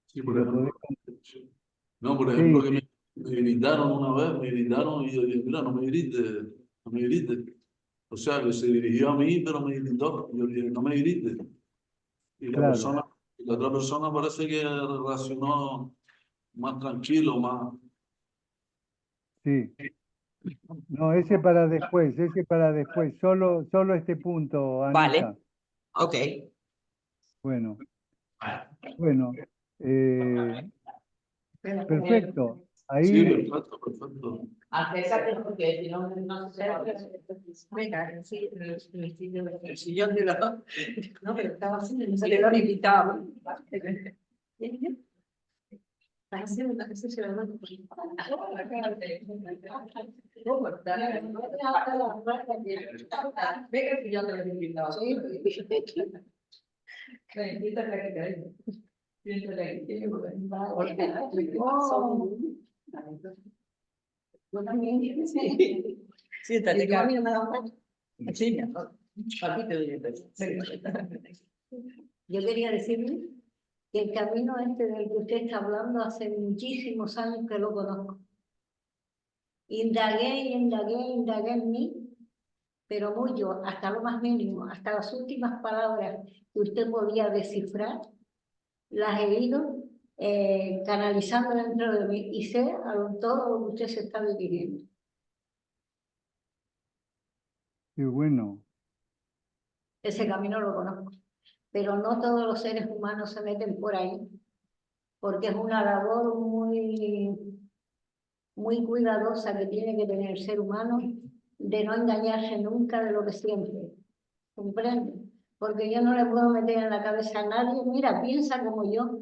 Sí, Si por lo podés, ejemplo, no, por ¿qué ejemplo, hizo? me gritaron una vez, me gritaron y yo dije, mira, no me grites, no me grites. O sea, que se dirigió a mí, pero me gritó. Yo le dije, no me grites. Y Claro, la otra persona parece que reaccionó más tranquilo, más... sí. No, ese para después. Solo este punto, Vale, Anita. ok. Bueno, bueno, perfecto. Sí, Ahí, perfecto, perfecto. Acércate porque si no, no se venga, sí, el sillón de los dos. No, pero estaba haciendo, no se le lo invitado. Estás haciendo una cosa de verdad. Venga, que yo te lo he invitado. Siéntate aquí, cariño. Siéntate aquí. Yo también, sí. Siéntate, Carmen. Sí, mi amor. Aquí te doy el beso. Yo quería decirle que el camino este del que usted está hablando hace muchísimos años que lo conozco. Indagué en mí, pero mucho, hasta lo más mínimo, hasta las últimas palabras que usted podía descifrar, las he ido canalizando dentro de mí y sé todo lo que usted se está dirigiendo. qué bueno. Ese camino lo conozco, pero no todos los seres humanos se meten por ahí, porque es una labor muy cuidadosa que tiene que tener el ser humano de no engañarse nunca de lo que siente. ¿Comprende? Porque yo no le puedo meter en la cabeza a nadie, mira, piensa como yo,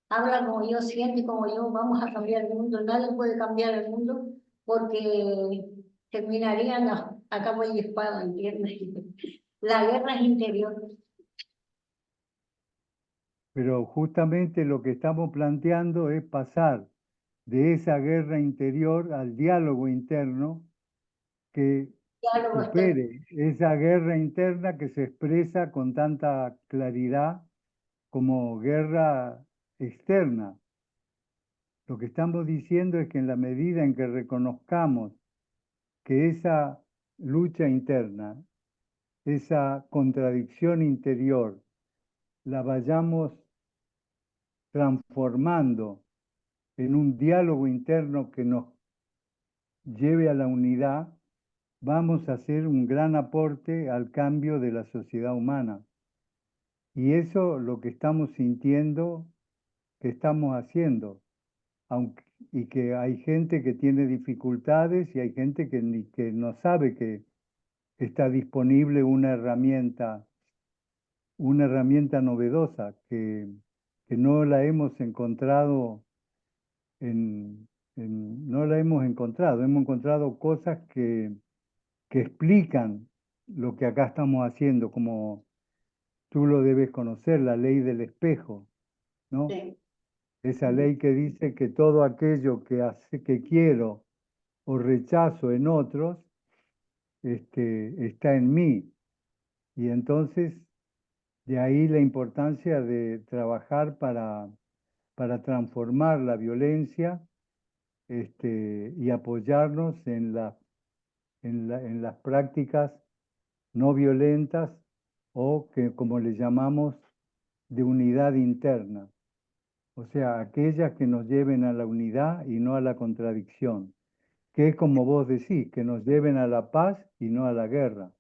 habla como yo, siente como yo, vamos a cambiar el mundo. Nadie puede cambiar el mundo porque terminarían a cabo y espada, ¿entiendes? La guerra es interior. Pero justamente lo que estamos planteando es pasar de esa guerra interior al diálogo interno que Diálogo externo. supere esa guerra interna que se expresa con tanta claridad como guerra externa. Lo que estamos diciendo es que en la medida en que reconozcamos que esa lucha interna, esa contradicción interior, la vayamos transformando en un diálogo interno que nos lleve a la unidad, vamos a hacer un gran aporte al cambio de la sociedad humana. Y eso lo que estamos sintiendo que estamos haciendo, aunque, y que hay gente que tiene dificultades y hay gente que no sabe que está disponible una herramienta novedosa que no la hemos encontrado no la hemos encontrado cosas que explican lo que acá estamos haciendo, como tú lo debes conocer, la ley del espejo, ¿no? Sí. Esa ley que dice que todo aquello que quiero o rechazo en otros, está en mí. Y entonces De ahí la importancia de trabajar para transformar la violencia y apoyarnos en las prácticas no violentas o que, como le llamamos, de unidad interna. O sea, aquellas que nos lleven a la unidad y no a la contradicción. Que es como vos decís, que nos lleven a la paz y no a la guerra.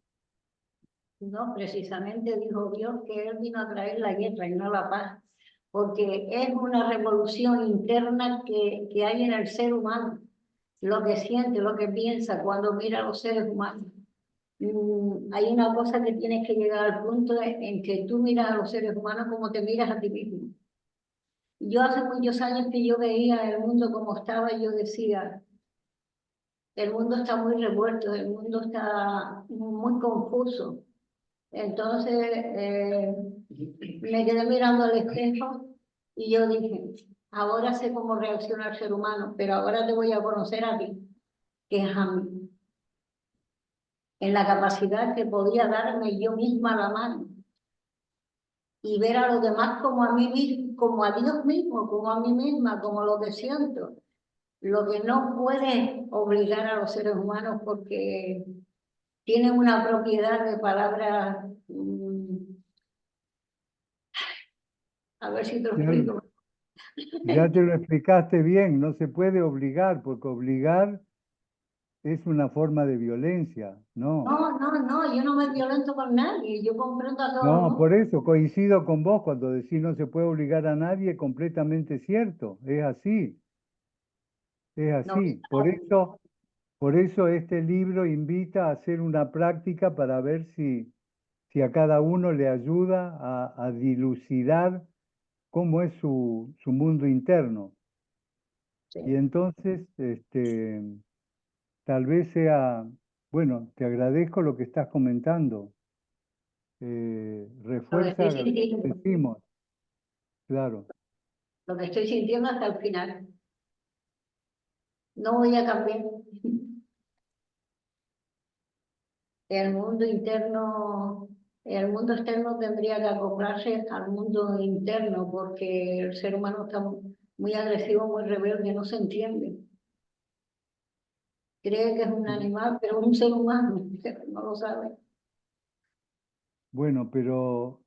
No, precisamente dijo Dios que Él vino a traer la guerra y no la paz, porque es una revolución interna que hay en el ser humano, lo que siente, lo que piensa cuando mira a los seres humanos. Hay una cosa que tienes que llegar al punto en que tú miras a los seres humanos como te miras a ti mismo. Yo hace muchos años que yo veía el mundo como estaba y yo decía, el mundo está muy revuelto, el mundo está muy confuso. Entonces me quedé mirando al espejo y yo dije, ahora sé cómo reacciona el ser humano, pero ahora te voy a conocer a ti, que es a mí, en la capacidad que podía darme yo misma la mano y ver a los demás como a mí mismo, como a Dios mismo, como a mí misma, como lo que siento. Lo que no puede obligar a los seres humanos porque tienen una propiedad de palabras, a ver si te lo explico. Ya te lo explicaste bien, no se puede obligar, porque obligar es una forma de violencia, ¿no? No, yo no me violento con nadie, yo comprendo a todo el No, mundo. por eso coincido con vos cuando decís no se puede obligar a nadie, completamente cierto, es así, es así. Por eso este libro invita a hacer una práctica para ver si a cada uno le ayuda a dilucidar cómo es su mundo interno. Sí. Y entonces, tal vez sea, bueno, te agradezco lo que estás comentando. Lo que Refuerza estoy lo que sintiendo, decimos, claro. lo que estoy sintiendo hasta el final. No voy a cambiar. El mundo interno, el mundo externo tendría que acoplarse al mundo interno porque el ser humano está muy agresivo, muy rebelde, no se entiende. Cree que es un animal, pero es un ser humano, pero no lo sabe. Bueno, pero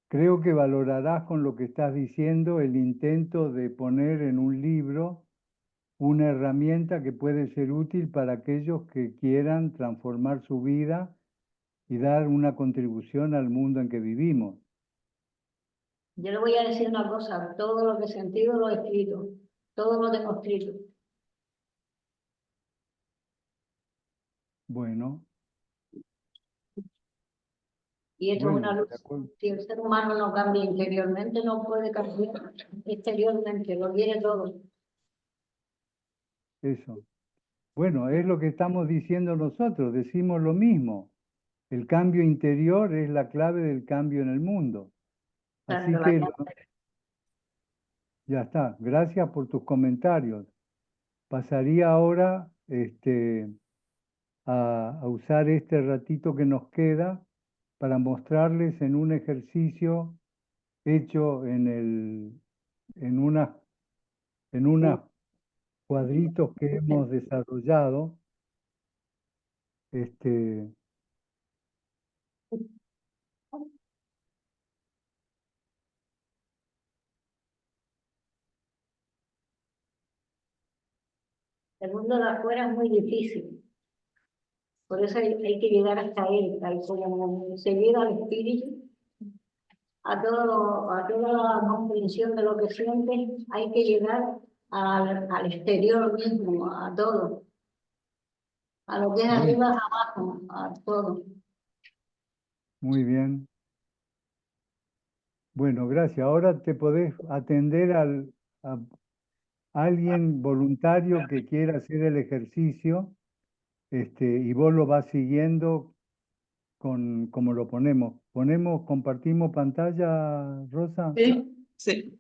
creo que valorarás con lo que estás diciendo el intento de poner en un libro una herramienta que puede ser útil para aquellos que quieran transformar su vida y dar una contribución al mundo en que vivimos. Yo le voy a decir una cosa, todo lo que he sentido lo he escrito, todo lo tengo escrito. Bueno, Y esto es una de luz. acuerdo. Si el ser humano no cambia interiormente, no puede cambiar exteriormente, lo quiere todo. Eso. Bueno, es lo que estamos diciendo nosotros, decimos lo mismo. El cambio interior es la clave del cambio en el mundo. Así Tanto que ya está. Gracias por tus comentarios. Pasaría ahora a usar este ratito que nos queda para mostrarles en un ejercicio hecho en unos cuadritos que hemos desarrollado. el mundo de afuera es muy difícil. Por eso hay que llegar hasta él, como se llega al espíritu, a toda la comprensión de lo que sientes, hay que llegar al exterior mismo, a todo, a lo que es arriba, abajo, a todo. Muy bien. Bueno, gracias. Ahora te podés atender a alguien voluntario que quiera hacer el ejercicio, y vos lo vas siguiendo como lo ponemos. Compartimos pantalla, Rosa. Sí, sí.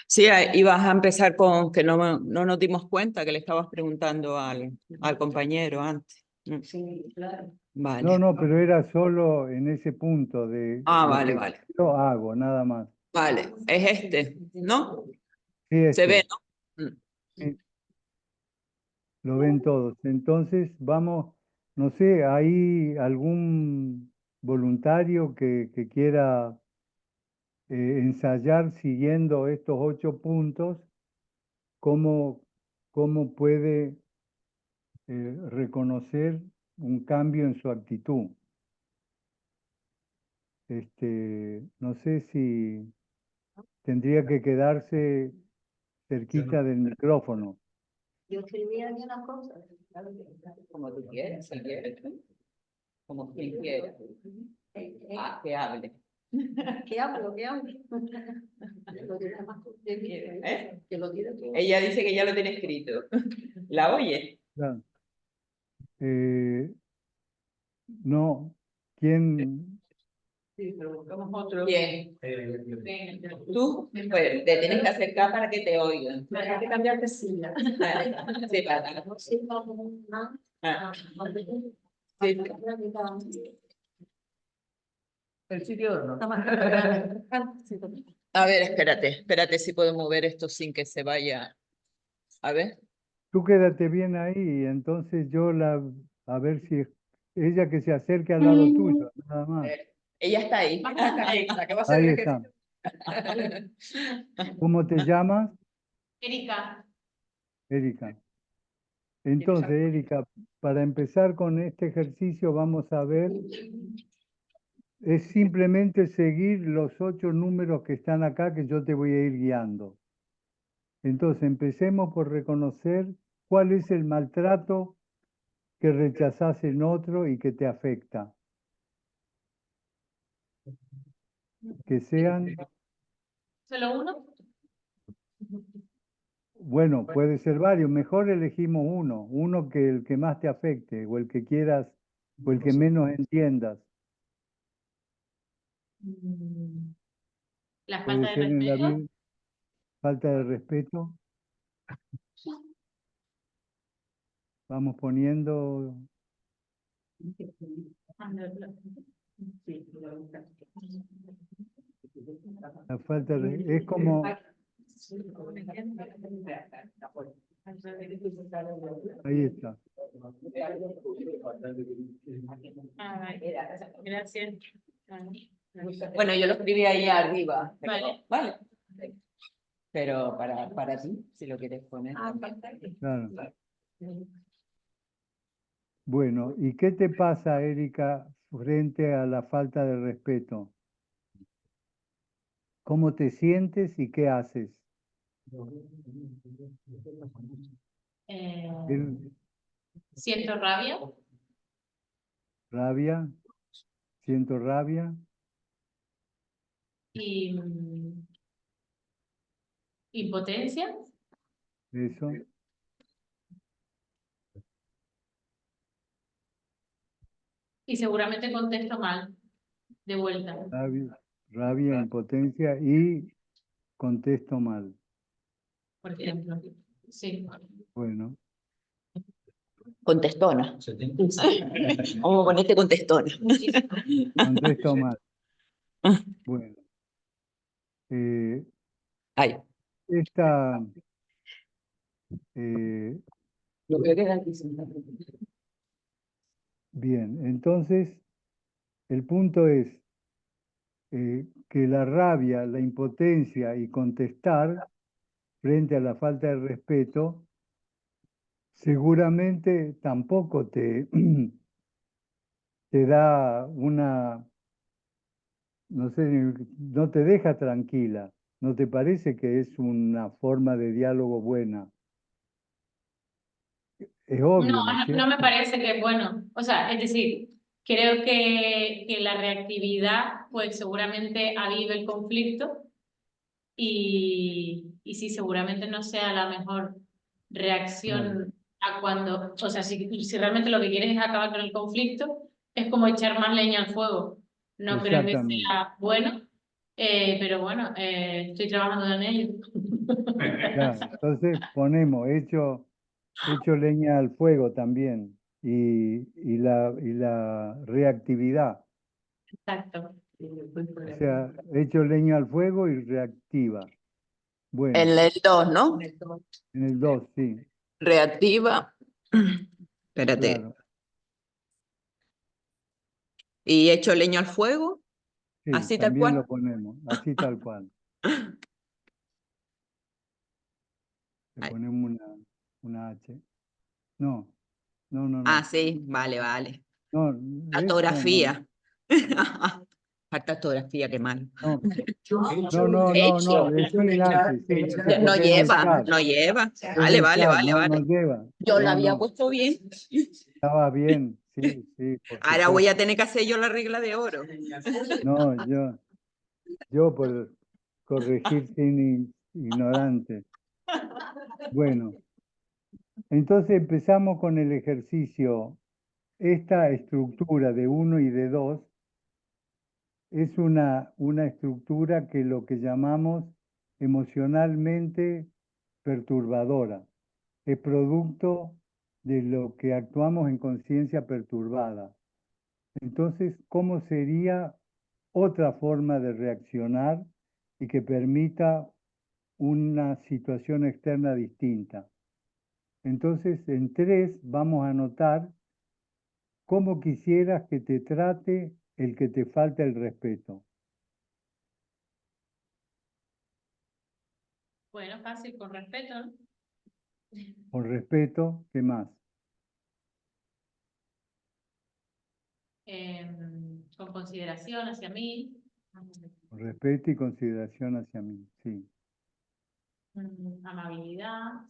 Sí, ibas a empezar con que no nos dimos cuenta que le estabas preguntando al compañero antes. Sí, claro. Vale. No, no, pero era solo en ese punto de Ah, lo vale, que vale. yo hago, nada más. Vale, es este, ¿no? Sí, Se ve, este, ¿no? Mm. sí, lo ven todos. Entonces, vamos, no sé, ¿hay algún voluntario que quiera ensayar siguiendo estos 8 puntos? ¿Cómo, cómo puede reconocer un cambio en su actitud? No sé si tendría que quedarse cerquita del micrófono. Yo escribí aquí unas cosas. Como tú quieras, si quieres. Como quien quiera. Ah, que hable. ¿Qué hablo? ¿Qué hablo? ¿Eh? Que lo tire todo. Ella dice que ya lo tiene escrito. ¿La oye? Claro. No, ¿quién? Sí, pero buscamos otro. Bien. Tú, pues, te tienes que acercar para que te oigan. Hay que cambiar de silla. Sí, para. Sí, no, no. Ah, sí. El sitio no. A ver, espérate si puedo mover esto sin que se vaya. A ver. Tú quédate bien ahí y entonces a ver si ella que se acerque al lado tuyo, nada más. Ella está ahí. ¿Qué va a hacer Ahí el está. ejercicio? ¿Cómo te llamas? Erika, Erika. Entonces, Erika, para empezar con este ejercicio vamos a ver, es simplemente seguir los 8 números que están acá que yo te voy a ir guiando. Entonces, empecemos por reconocer cuál es el maltrato que rechazás en otro y que te afecta. Que sean, ¿solo uno? bueno, puede ser varios, mejor elegimos uno que el que más te afecte, o el que quieras, o el que menos entiendas. La Puede falta de ser en la respeto. vida, falta de respeto. Vamos poniendo, la falta de, es como, ahí está. Gracias. Bueno, yo lo escribí ahí arriba. Vale. Vale. Pero para ti, si lo quieres poner. Claro. Bueno, ¿y qué te pasa, Erika, frente a la falta de respeto? ¿Cómo te sientes y qué haces? ¿Tienes Siento rabia, rabia? ¿Siento rabia? y impotencia, Eso. y seguramente contesto mal de vuelta. Rabia, impotencia y contesto mal. Por ejemplo. Sí. Bueno, Contestona. Vamos a ponerte contestona. contesto mal. Bueno, Ay, esta, eh, lo voy a quedar aquí sentado. bien, entonces el punto es que la rabia, la impotencia y contestar frente a la falta de respeto seguramente tampoco te da una, no sé, no te deja tranquila. ¿No te parece que es una forma de diálogo buena? Es No, obvio, ¿no es no me cierto? parece que, bueno, o sea, es decir, creo que la reactividad, pues seguramente avive el conflicto y sí, seguramente no sea la mejor reacción a cuando, o sea, si realmente lo que quieres es acabar con el conflicto, es como echar más leña al fuego. No creo que Exactamente. sea bueno, pero bueno, estoy trabajando en ello. Claro, entonces ponemos hecho leña al fuego también. y la reactividad. Exacto. O sea, echo leña al fuego y reactiva. Bueno, En el 2, ¿no? en el 2, sí, Reactiva. Espérate. claro. Y echo leña al fuego. Sí, Así tal también cual. lo ponemos, así tal cual. Le Ay. ponemos una H. No, no, no, Ah, no. sí, vale, vale. No, esto no. Ortografía. Falta ortografía, qué mal. No, no, es sin H, sí, No porque es el lleva, chat, no lleva. es Vale, el vale, chat, vale, no vale. lleva. Yo la No, había no, puesto bien. estaba bien, sí, sí, por Ahora voy a supuesto. tener que hacer yo la regla de oro. No, yo por corregir sin ignorante. Bueno, entonces empezamos con el ejercicio. Esta estructura de 1 y de 2 es una estructura que lo que llamamos emocionalmente perturbadora. Es producto de lo que actuamos en conciencia perturbada. Entonces, ¿cómo sería otra forma de reaccionar y que permita una situación externa distinta? Entonces, en 3 vamos a anotar cómo quisieras que te trate el que te falta el respeto. Bueno, fácil, con respeto, ¿no? Con respeto, ¿qué más? Con consideración hacia mí. Con respeto y consideración hacia mí, sí. Amabilidad.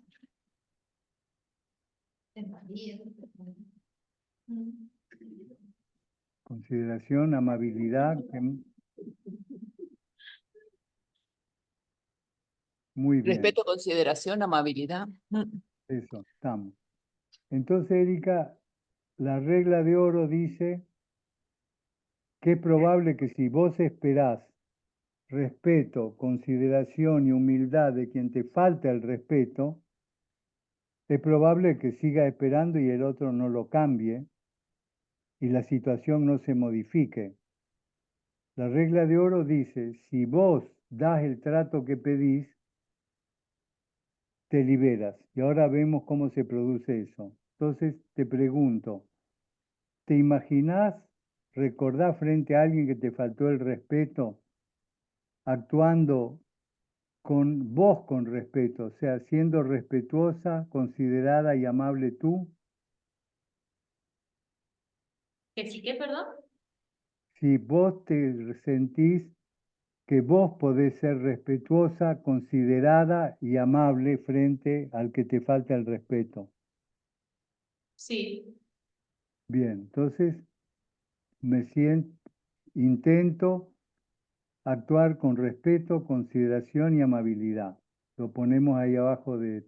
Consideración, amabilidad, muy bien, Respeto, consideración, amabilidad. eso, estamos. Entonces, Erika, la regla de oro dice que es probable que si vos esperás respeto, consideración y humildad de quien te falta el respeto, es probable que siga esperando y el otro no lo cambie y la situación no se modifique. La regla de oro dice, si vos das el trato que pedís, te liberas. Y ahora vemos cómo se produce eso. Entonces te pregunto, ¿te imaginás recordar frente a alguien que te faltó el respeto, actuando con vos con respeto, o sea, siendo respetuosa, considerada y amable tú? ¿Que sí que, perdón? Si vos te sentís que vos podés ser respetuosa, considerada y amable frente al que te falta el respeto. Sí. Bien, entonces intento actuar con respeto, consideración y amabilidad. Lo ponemos ahí abajo de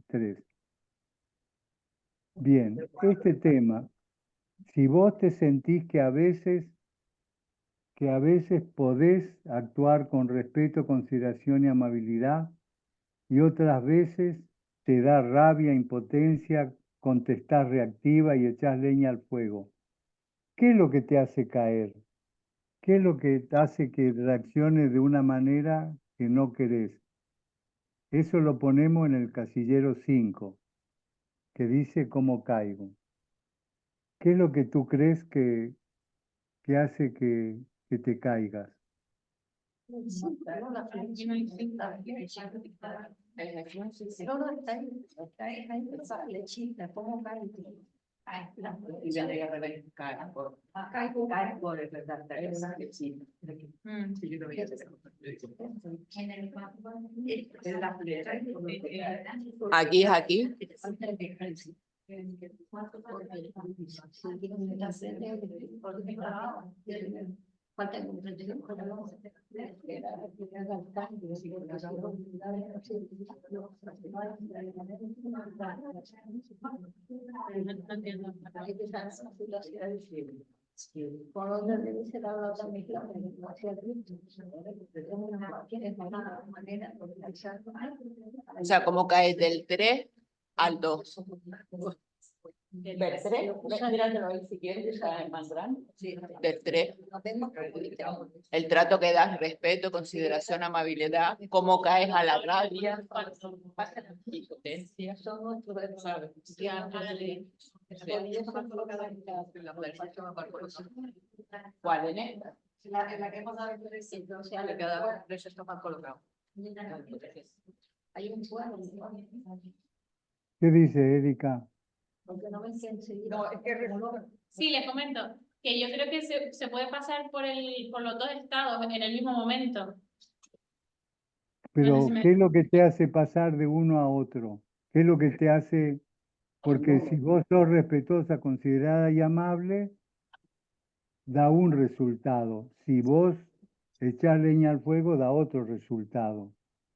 3. Bien, este tema, si vos te sentís que a veces podés actuar con respeto, consideración y amabilidad, y otras veces te da rabia, impotencia, contestás reactiva y echás leña al fuego. ¿Qué es lo que te hace caer? ¿Qué es lo que te hace que reacciones de una manera que no querés? Eso lo ponemos en el casillero 5, que dice cómo caigo. ¿Qué es lo que tú crees que hace que te caigas? Aquí es aquí. Por donde debe ser la otra mezcla, O sea, como caes del 3 al 2. Del 3, míratelo ahí si quieres, está más grande. Del 3. El trato que das, respeto, consideración, amabilidad, cómo caes a la rabia, impotencia. ¿Cuál en esta? La que hemos dado el precio, o sea, le queda precio está mal colocado. Hay un cuadro. ¿Qué dice Erika? Porque no me siento. No, es que Sí, les comento que yo creo que se puede pasar por los dos estados en el mismo momento. Pero, si me- ¿qué es lo que te hace pasar de uno a otro? ¿Qué es lo que te hace? Porque si vos sos respetuosa, considerada y amable, da un resultado. Si vos echás leña al fuego, da otro resultado.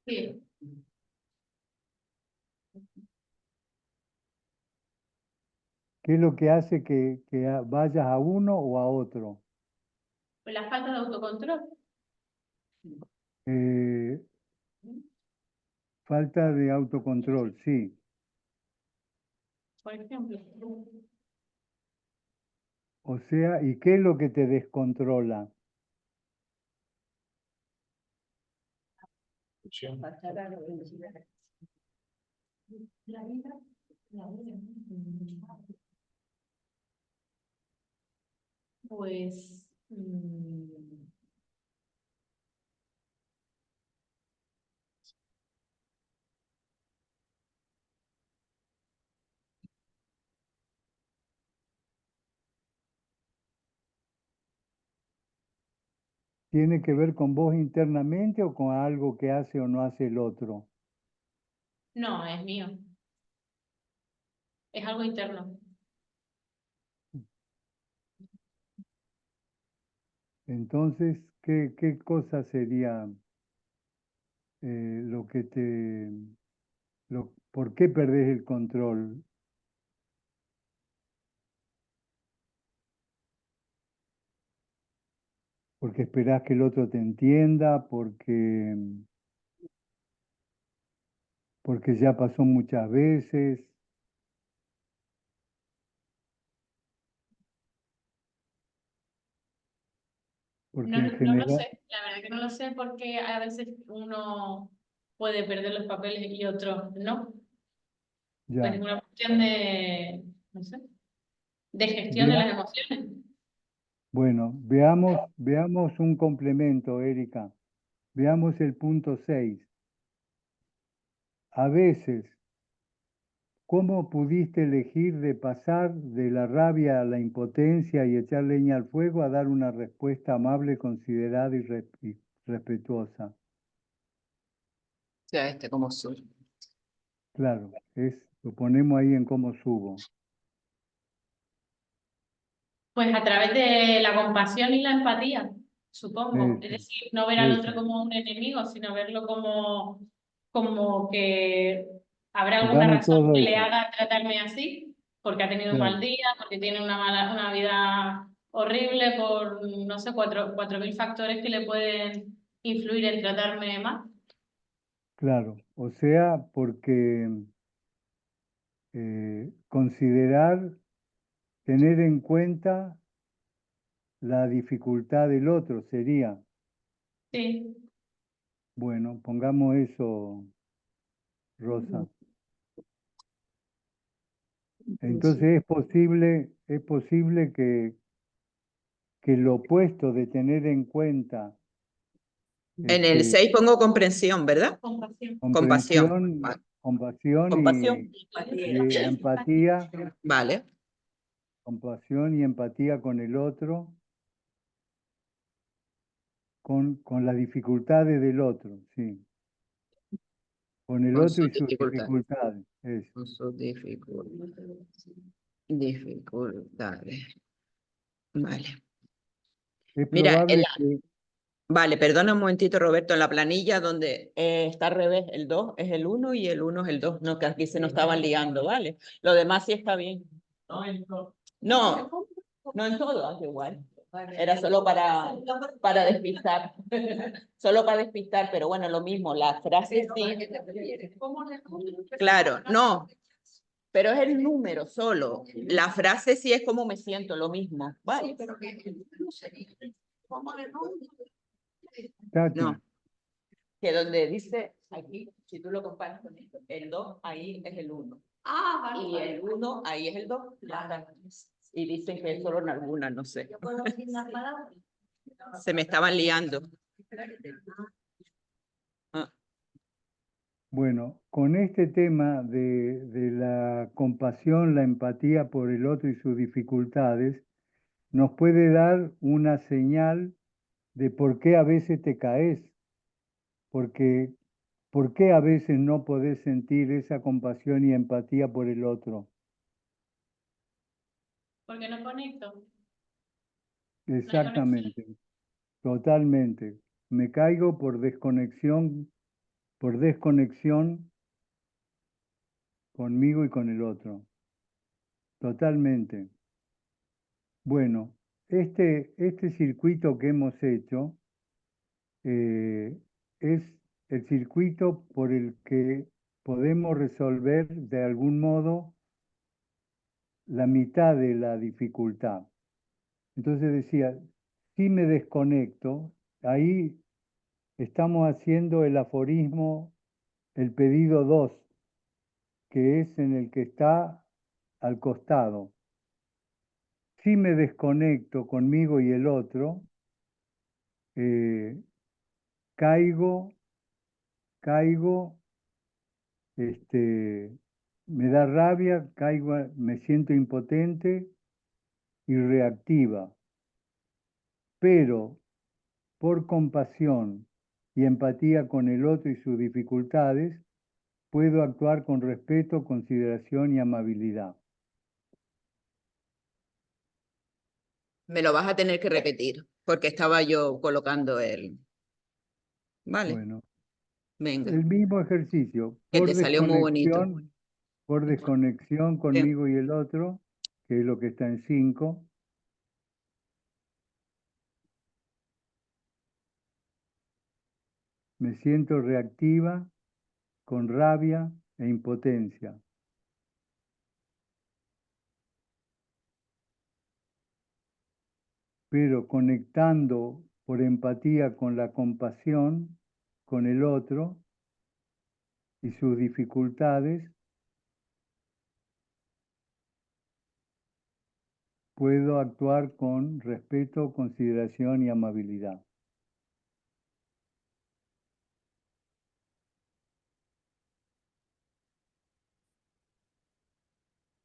Sí, ¿Qué es lo que hace que vayas a uno o a otro? pues la falta de autocontrol. Eh, falta de autocontrol, sí. Por ejemplo. O sea, ¿y qué es lo que te descontrola? Pues ¿Tiene que ver con vos internamente o con algo que hace o no hace el otro? no, es mío. Es algo interno. Entonces, ¿qué cosa sería lo que te... ¿por qué perdés el control? Porque esperás que el otro te entienda, porque ya pasó muchas veces. Porque en No lo general, sé, la verdad que no lo sé porque a veces uno puede perder los papeles y otros no. Pues ya. es una cuestión de, no sé, de gestión de Vea- las emociones. bueno, veamos un complemento, Erika. Veamos el punto 6. A veces, ¿cómo pudiste elegir de pasar de la rabia a la impotencia y echar leña al fuego a dar una respuesta amable, considerada y respetuosa? O sea, como soy. Claro, lo ponemos ahí en cómo subo. Pues a través de la compasión y la empatía, supongo. Es Eso, decir, no ver al otro eso. como un enemigo, sino verlo como que habrá alguna Pongamos razón todo que le eso. haga tratarme así, porque ha tenido un Claro, mal día, porque tiene una vida horrible por, no sé, 4.000 factores que le pueden influir en tratarme mal. claro. O sea, porque considerar, tener en cuenta la dificultad del otro sería, Sí, bueno, pongamos eso, Rosa. Entonces es posible que lo opuesto de tener en cuenta En el 6 pongo comprensión, ¿verdad? compasión. Compasión. compasión Compasión. y empatía, Vale. compasión y empatía con el otro, con las dificultades del otro, sí. Con el Con otro y sus sus dificultades. dificultades. Eso. Con sus dificultades. Vale. Es Mira, probable que, vale, perdona un momentito, Roberto, en la planilla donde está al revés, el 2 es el 1 y el 1 es el 2, no, que aquí se nos estaban liando, ¿vale? Lo demás sí está bien. No, no en todo, hace igual. Era solo para despistar. Solo para despistar, pero bueno, lo mismo, la frase sí. Claro, no. pero es el número solo. La frase sí es como me siento, lo mismo. ¿Vale? Tati, No, que donde dice aquí, si tú lo comparas con esto, el 2 ahí es el 1. Y el 1 ahí es el 2. Y dicen que es solo en algunas, no sé. Se me estaban liando. Ah, bueno, con este tema de la compasión, la empatía por el otro y sus dificultades, nos puede dar una señal de por qué a veces te caes, porque por qué a veces no podés sentir esa compasión y empatía por el otro. Porque no conecto. Exactamente, totalmente. Me caigo por desconexión conmigo y con el otro. Totalmente. Bueno, este circuito que hemos hecho es el circuito por el que podemos resolver de algún modo la mitad de la dificultad. Entonces decía, si me desconecto, ahí estamos haciendo el aforismo, el pedido 2, que es en el que está al costado. Si me desconecto conmigo y el otro, caigo, me da rabia, me siento impotente y reactiva. Pero por compasión y empatía con el otro y sus dificultades, puedo actuar con respeto, consideración y amabilidad. me lo vas a tener que repetir, porque estaba yo colocando el... Vale, Bueno, venga, el mismo ejercicio, que te salió muy bonito. por desconexión conmigo y el otro, que es lo que está en 5. Me siento reactiva, con rabia e impotencia. Pero conectando por empatía con la compasión, con el otro y sus dificultades, puedo actuar con respeto, consideración y amabilidad.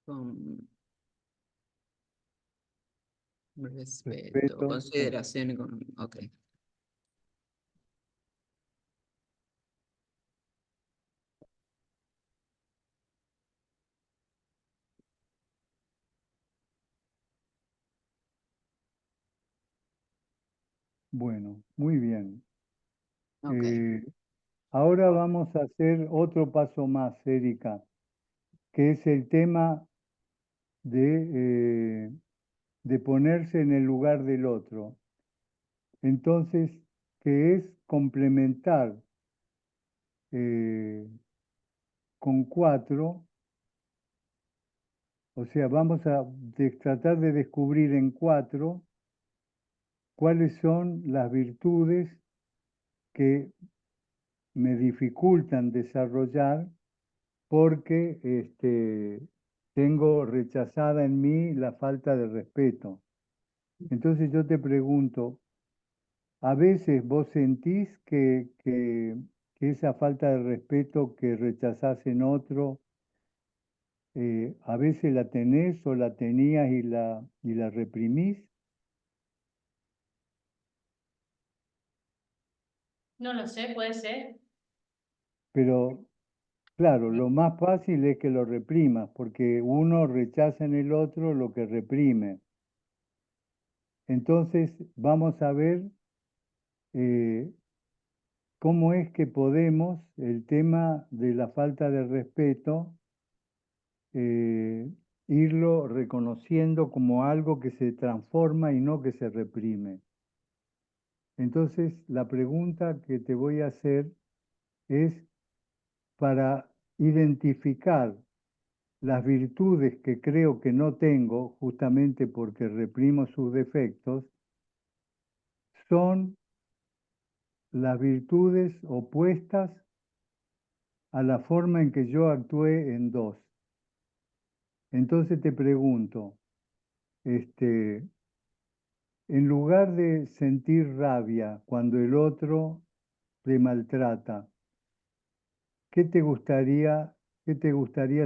Con respeto, Respeto, consideración y con... Ok. Bueno, muy bien. Ok. Ahora vamos a hacer otro paso más, Erika, que es el tema de ponerse en el lugar del otro. Entonces, que es complementar con 4, o sea, vamos a tratar de descubrir en 4 cuáles son las virtudes que me dificultan desarrollar porque tengo rechazada en mí la falta de respeto. Entonces yo te pregunto, ¿a veces vos sentís que esa falta de respeto que rechazás en otro, a veces la tenés o la tenías y la reprimís? No lo sé, puede ser. Pero claro, lo más fácil es que lo reprimas, porque uno rechaza en el otro lo que reprime. Entonces, vamos a ver cómo es que podemos, el tema de la falta de respeto, irlo reconociendo como algo que se transforma y no que se reprime. Entonces, la pregunta que te voy a hacer es para identificar las virtudes que creo que no tengo, justamente porque reprimo sus defectos, son las virtudes opuestas a la forma en que yo actué en 2. Entonces te pregunto, en lugar de sentir rabia cuando el otro te maltrata, ¿qué te gustaría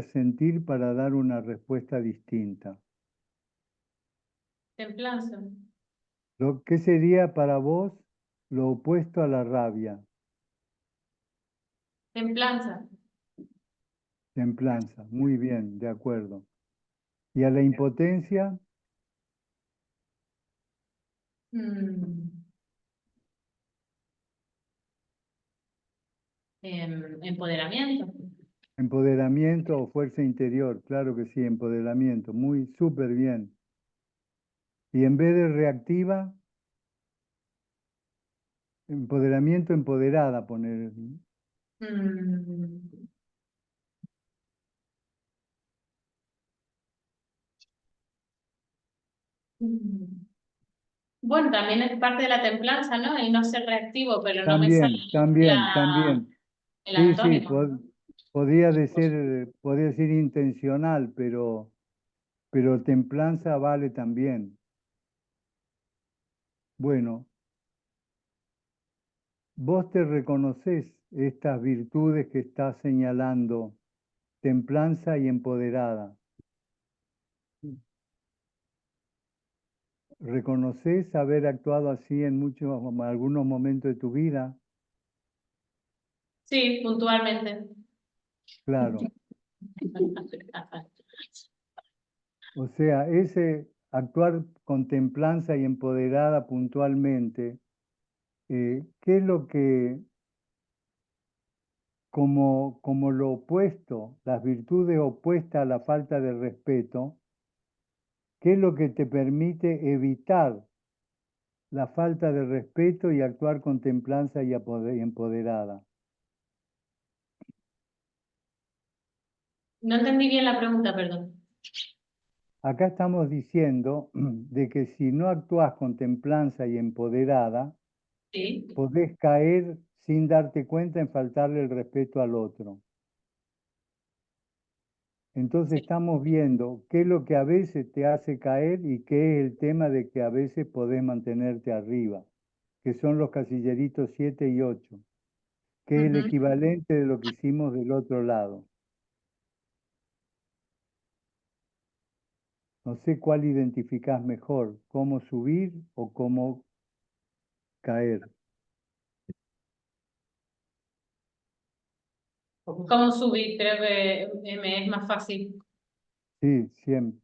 sentir para dar una respuesta distinta? Templanza. ¿Qué sería para vos lo opuesto a la rabia? Templanza. Templanza, muy bien, de acuerdo. ¿Y a la impotencia? Mm. Empoderamiento. Empoderamiento o fuerza interior, claro que sí, empoderamiento, muy súper bien. Y en vez de reactiva, empoderamiento, empoderada, poner. Mm. Mm. Bueno, también es parte de la templanza, ¿no? El no ser reactivo, pero no me sale También. el Sí, sí, antónimo. podría decir intencional, pero templanza vale también. Bueno, vos te reconoces estas virtudes que estás señalando, templanza y empoderada. ¿Reconoces haber actuado así en algunos momentos de tu vida? Sí, puntualmente. Claro. O sea, ese actuar con templanza y empoderada puntualmente, ¿qué es lo que, como lo opuesto, las virtudes opuestas a la falta de respeto, qué es lo que te permite evitar la falta de respeto y actuar con templanza y empoderada? No entendí bien la pregunta, perdón. Acá estamos diciendo de que si no actúas con templanza y empoderada, Sí. podés caer sin darte cuenta en faltarle el respeto al otro. Entonces estamos viendo qué es lo que a veces te hace caer y qué es el tema de que a veces podés mantenerte arriba, que son los casilleritos 7 y 8, que es el equivalente de lo que hicimos del otro lado. No sé cuál identificás mejor, cómo subir o cómo caer. ¿Cómo subir? Creo que me es más fácil. Sí, siempre.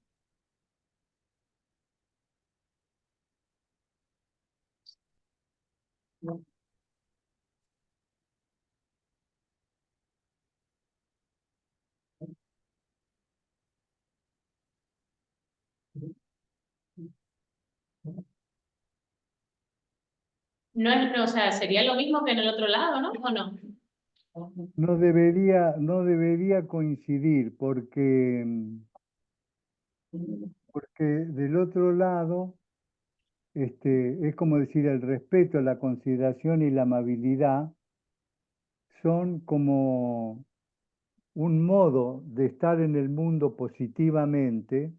No es, o sea, sería lo mismo que en el otro lado, ¿no? ¿O no? No debería coincidir porque del otro lado es como decir el respeto, la consideración y la amabilidad son como un modo de estar en el mundo positivamente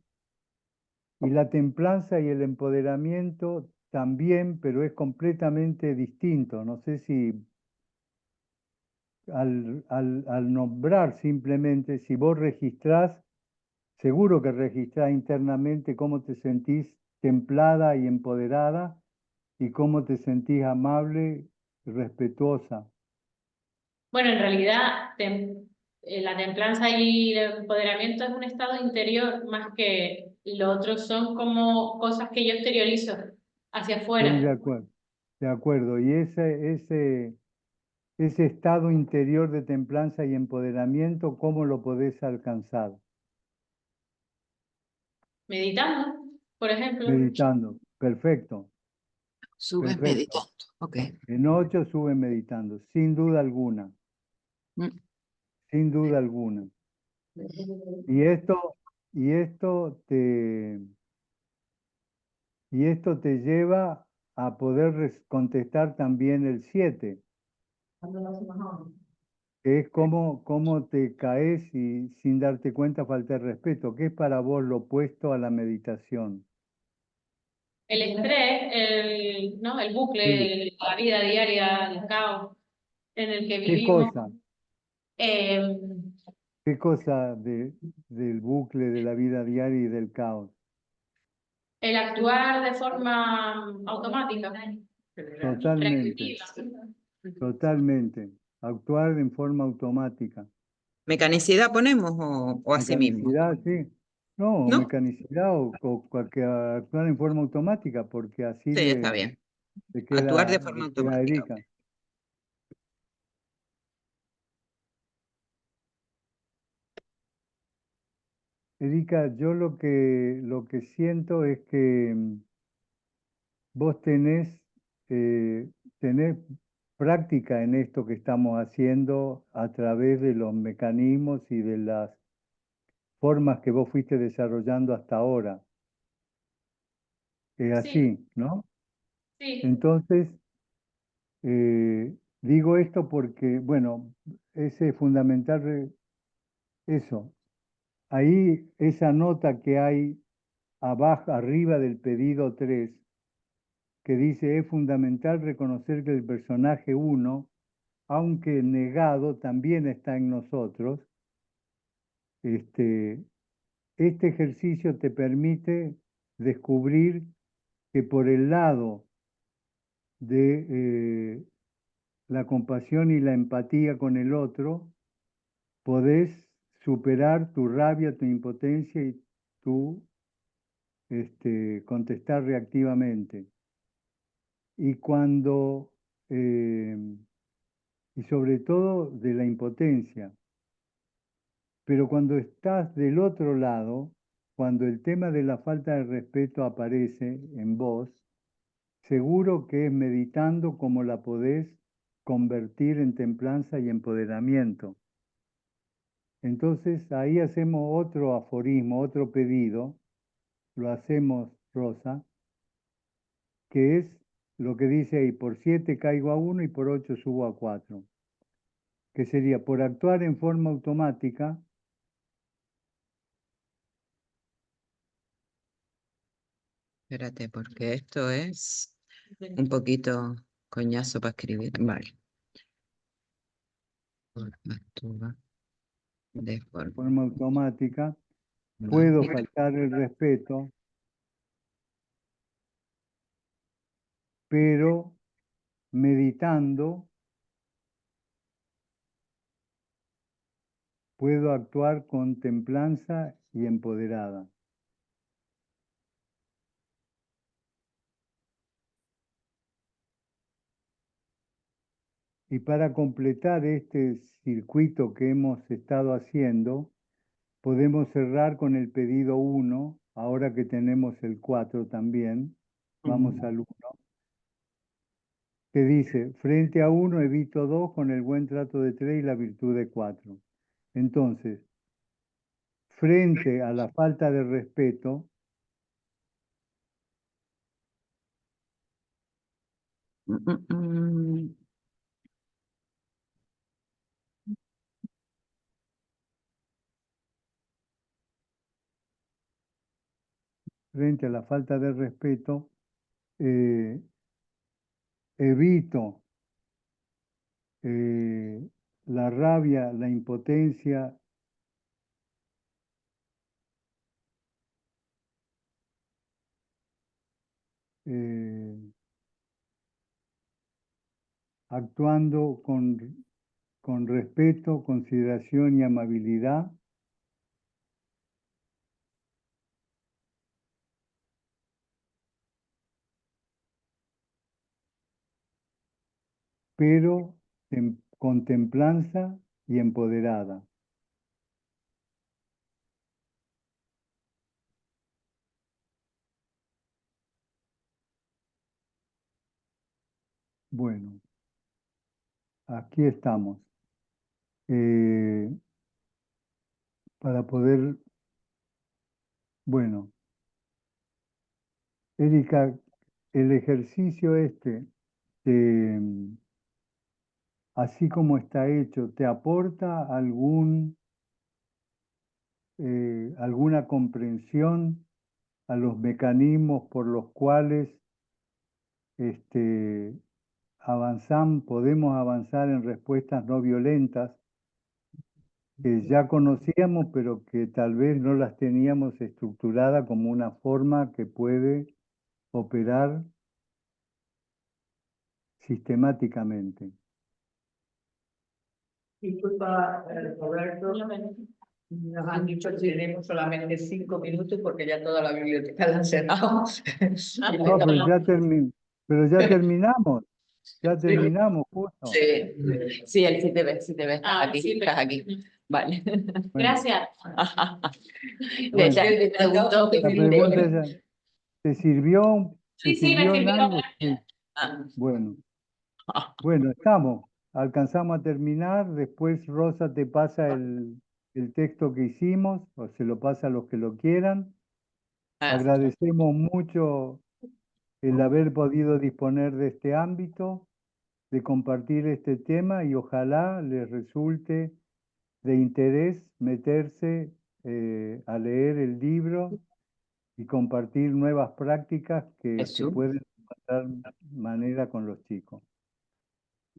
y la templanza y el empoderamiento también, pero es completamente distinto. No sé si al nombrar simplemente, si vos registrás, seguro que registrás internamente cómo te sentís templada y empoderada y cómo te sentís amable y respetuosa. Bueno, en realidad la templanza y el empoderamiento es un estado interior más que lo otro son como cosas que yo exteriorizo hacia Estoy de afuera. acuerdo. De acuerdo. Y ese estado interior de templanza y empoderamiento, ¿cómo lo podés alcanzar? Meditando, por ejemplo. Meditando. Perfecto. Subes Perfecto. meditando. Ok. En 8 sube meditando, sin duda alguna. Mm. Sin duda alguna. Y esto, y esto te, y esto te lleva a poder contestar también el 7, que es cómo te caes y sin darte cuenta falta el respeto, que es para vos lo opuesto a la meditación. El estrés, ¿no? El bucle, la vida diaria, el caos en el que ¿Qué vivimos. cosa? Eh, ¿Qué cosa del bucle de la vida diaria y del caos? el actuar de forma automática, Totalmente, reactiva. totalmente. Actuar en forma automática. ¿Mecanicidad ponemos o así mismo? Mecanicidad, sí. No, ¿No? mecanicidad o actuar en forma automática, porque así Sí, está bien. le Actuar de queda, forma le queda a automática. Erika. Erika, yo lo que siento es que vos eh, tenés práctica en esto que estamos haciendo a través de los mecanismos y de las formas que vos fuiste desarrollando hasta ahora. Es Sí, así, ¿no? sí, Entonces, digo esto porque, bueno, ese es fundamental, eso. Ahí, esa nota que hay abajo, arriba del pedido 3 que dice, es fundamental reconocer que el personaje 1, aunque negado, también está en nosotros. Este, este ejercicio te permite descubrir que por el lado de la compasión y la empatía con el otro, podés superar tu rabia, tu impotencia y tu contestar reactivamente. Y cuando, eh, y sobre todo de la impotencia, pero cuando estás del otro lado, cuando el tema de la falta de respeto aparece en vos, seguro que es meditando cómo la podés convertir en templanza y empoderamiento. Entonces ahí hacemos otro aforismo, otro pedido, lo hacemos, Rosa, que es lo que dice ahí, por 7 caigo a 1 y por 8 subo a 4, que sería por actuar en forma automática, Espérate, porque esto es un poquito coñazo para escribir. Vale. Actúa de forma forma automática, puedo automática. faltar el respeto, pero meditando puedo actuar con templanza y empoderada. Y para completar este circuito que hemos estado haciendo, podemos cerrar con el pedido 1, ahora que tenemos el 4 también, vamos al 1, que dice, frente a 1 evito 2 con el buen trato de 3 y la virtud de 4. Entonces, frente a la falta de respeto, Mm, mm, mm. frente a la falta de respeto, eh, evito la rabia, la impotencia, eh, actuando con respeto, consideración y amabilidad, pero con templanza y empoderada. Bueno, aquí estamos. para poder, bueno, Erika, el ejercicio así como está hecho, ¿te aporta alguna comprensión a los mecanismos por los cuales podemos avanzar en respuestas no violentas que ya conocíamos, pero que tal vez no las teníamos estructuradas como una forma que puede operar sistemáticamente? Disculpa, Roberto, nos han dicho que tenemos solamente 5 minutos porque ya toda la biblioteca la han cerrado. No, pero ya terminamos. Ya terminamos, justo. Sí, sí, él sí te ve, estás aquí, sí, estás aquí. Vale. Bueno, Gracias. Bueno, Te preguntó que la sí, pregunta es, ¿te sirvió? ¿Te Sí, me sirvió en sirvió. algo? Sí. Bueno, estamos. Alcanzamos a terminar. Después Rosa te pasa el texto que hicimos, o se lo pasa a los que lo quieran. Agradecemos mucho el haber podido disponer de este ámbito, de compartir este tema, y ojalá les resulte de interés meterse a leer el libro y compartir nuevas prácticas que Eso. pueden dar manera con los chicos.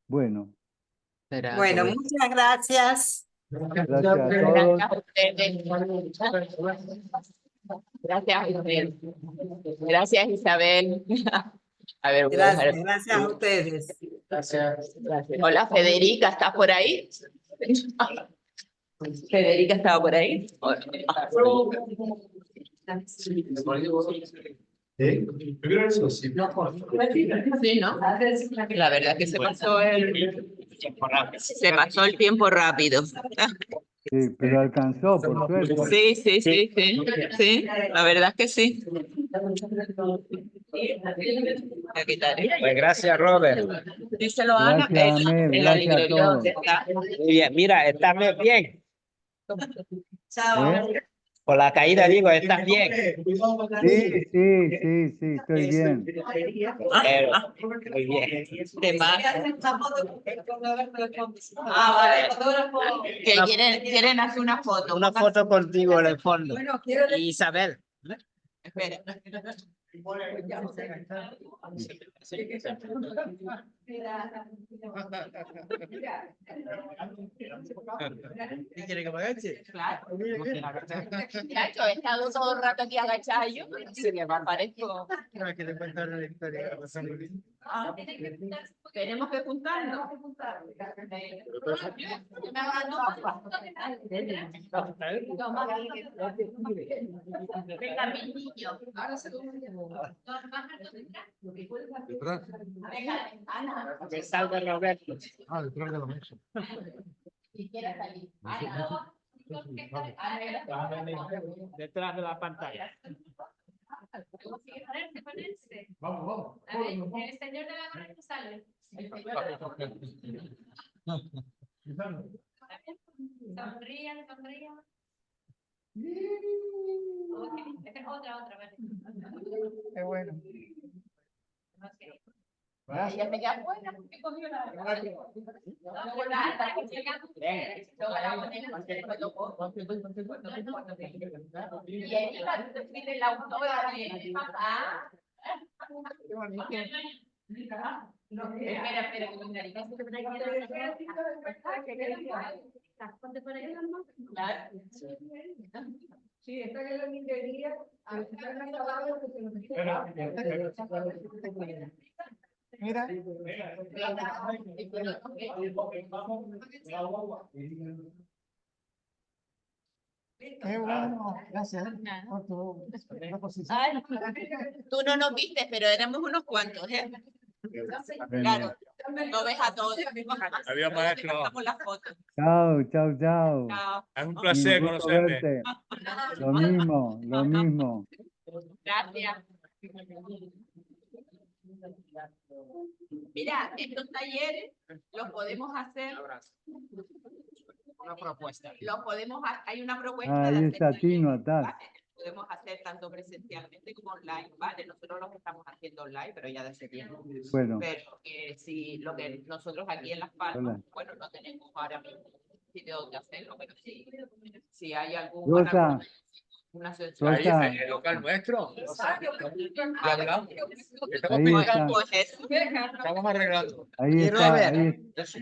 Bueno, Bueno, muchas gracias. gracias a todos. Gracias a ustedes. Gracias, Isabel. Gracias, Isabel. A ver, voy a dejar. Gracias a ustedes. Gracias. Hola, Federica, ¿estás por ahí? Federica estaba por ahí. Sí. Sí, ¿no? La verdad que se pasó el tiempo rápido. Sí, pero alcanzó, por suerte. Sí, sí, sí, sí, sí, la verdad que sí. Voy a quitar, ¿eh? Pues gracias, Robert. Díselo a Ana, Gracias, Amel, en la gracias a librería donde todos. está. Muy bien, mira, estás bien. ¿Eh? Por la caída digo, estás bien. Sí, estoy bien. Muy bien. De más. Que quieren hacer una foto. Una foto contigo en el fondo. Y Isabel. Espera. ¿Quiere que me agache? Claro. Chacho, he estado todo el rato aquí agachada yo, sí que parezco. Que le cuentan la historia. Tenemos que juntarnos. Venga, mis niños. Que salga Roberto. Detrás de la mesa. Si quieres salir. Detrás de la pantalla. Vamos. A ver, el señor de la gorra no sale. Sonrían, sonrían. Ok, esta es otra, vale. Qué bueno. Okay. Ella se queda buena porque cogió la. Y Erika, tú te la autora de papá. Espera, que los narices se ponte por ahí, ¿no? Claro. Sí, está en la librería. Mira. Qué bueno, gracias. Ay, tú no nos viste, pero éramos unos cuantos, ¿eh? Claro, no ves a todos. Adiós, maestro. Las fotos. Chao. Chao. Es un Un placer gusto conocerte. verte. Lo mismo. Gracias. Mira, estos talleres los podemos hacer una propuesta. Lo podemos, hay una propuesta Ah, de ahí hacer está Tino también, atrás. ¿vale? Podemos hacer tanto presencialmente como online, ¿vale? Nosotros lo estamos haciendo online, pero ya de hace tiempo. Bueno, Pero si lo que nosotros aquí en Las Palmas, hola. bueno, no tenemos ahora mismo sitio donde hacerlo, pero sí, si hay algún Rosa, una Rosa, El local nuestro. Ya hablamos. Estamos ahí pintando. está, Estamos arreglando. ahí Y está, Robert, ahí Eso.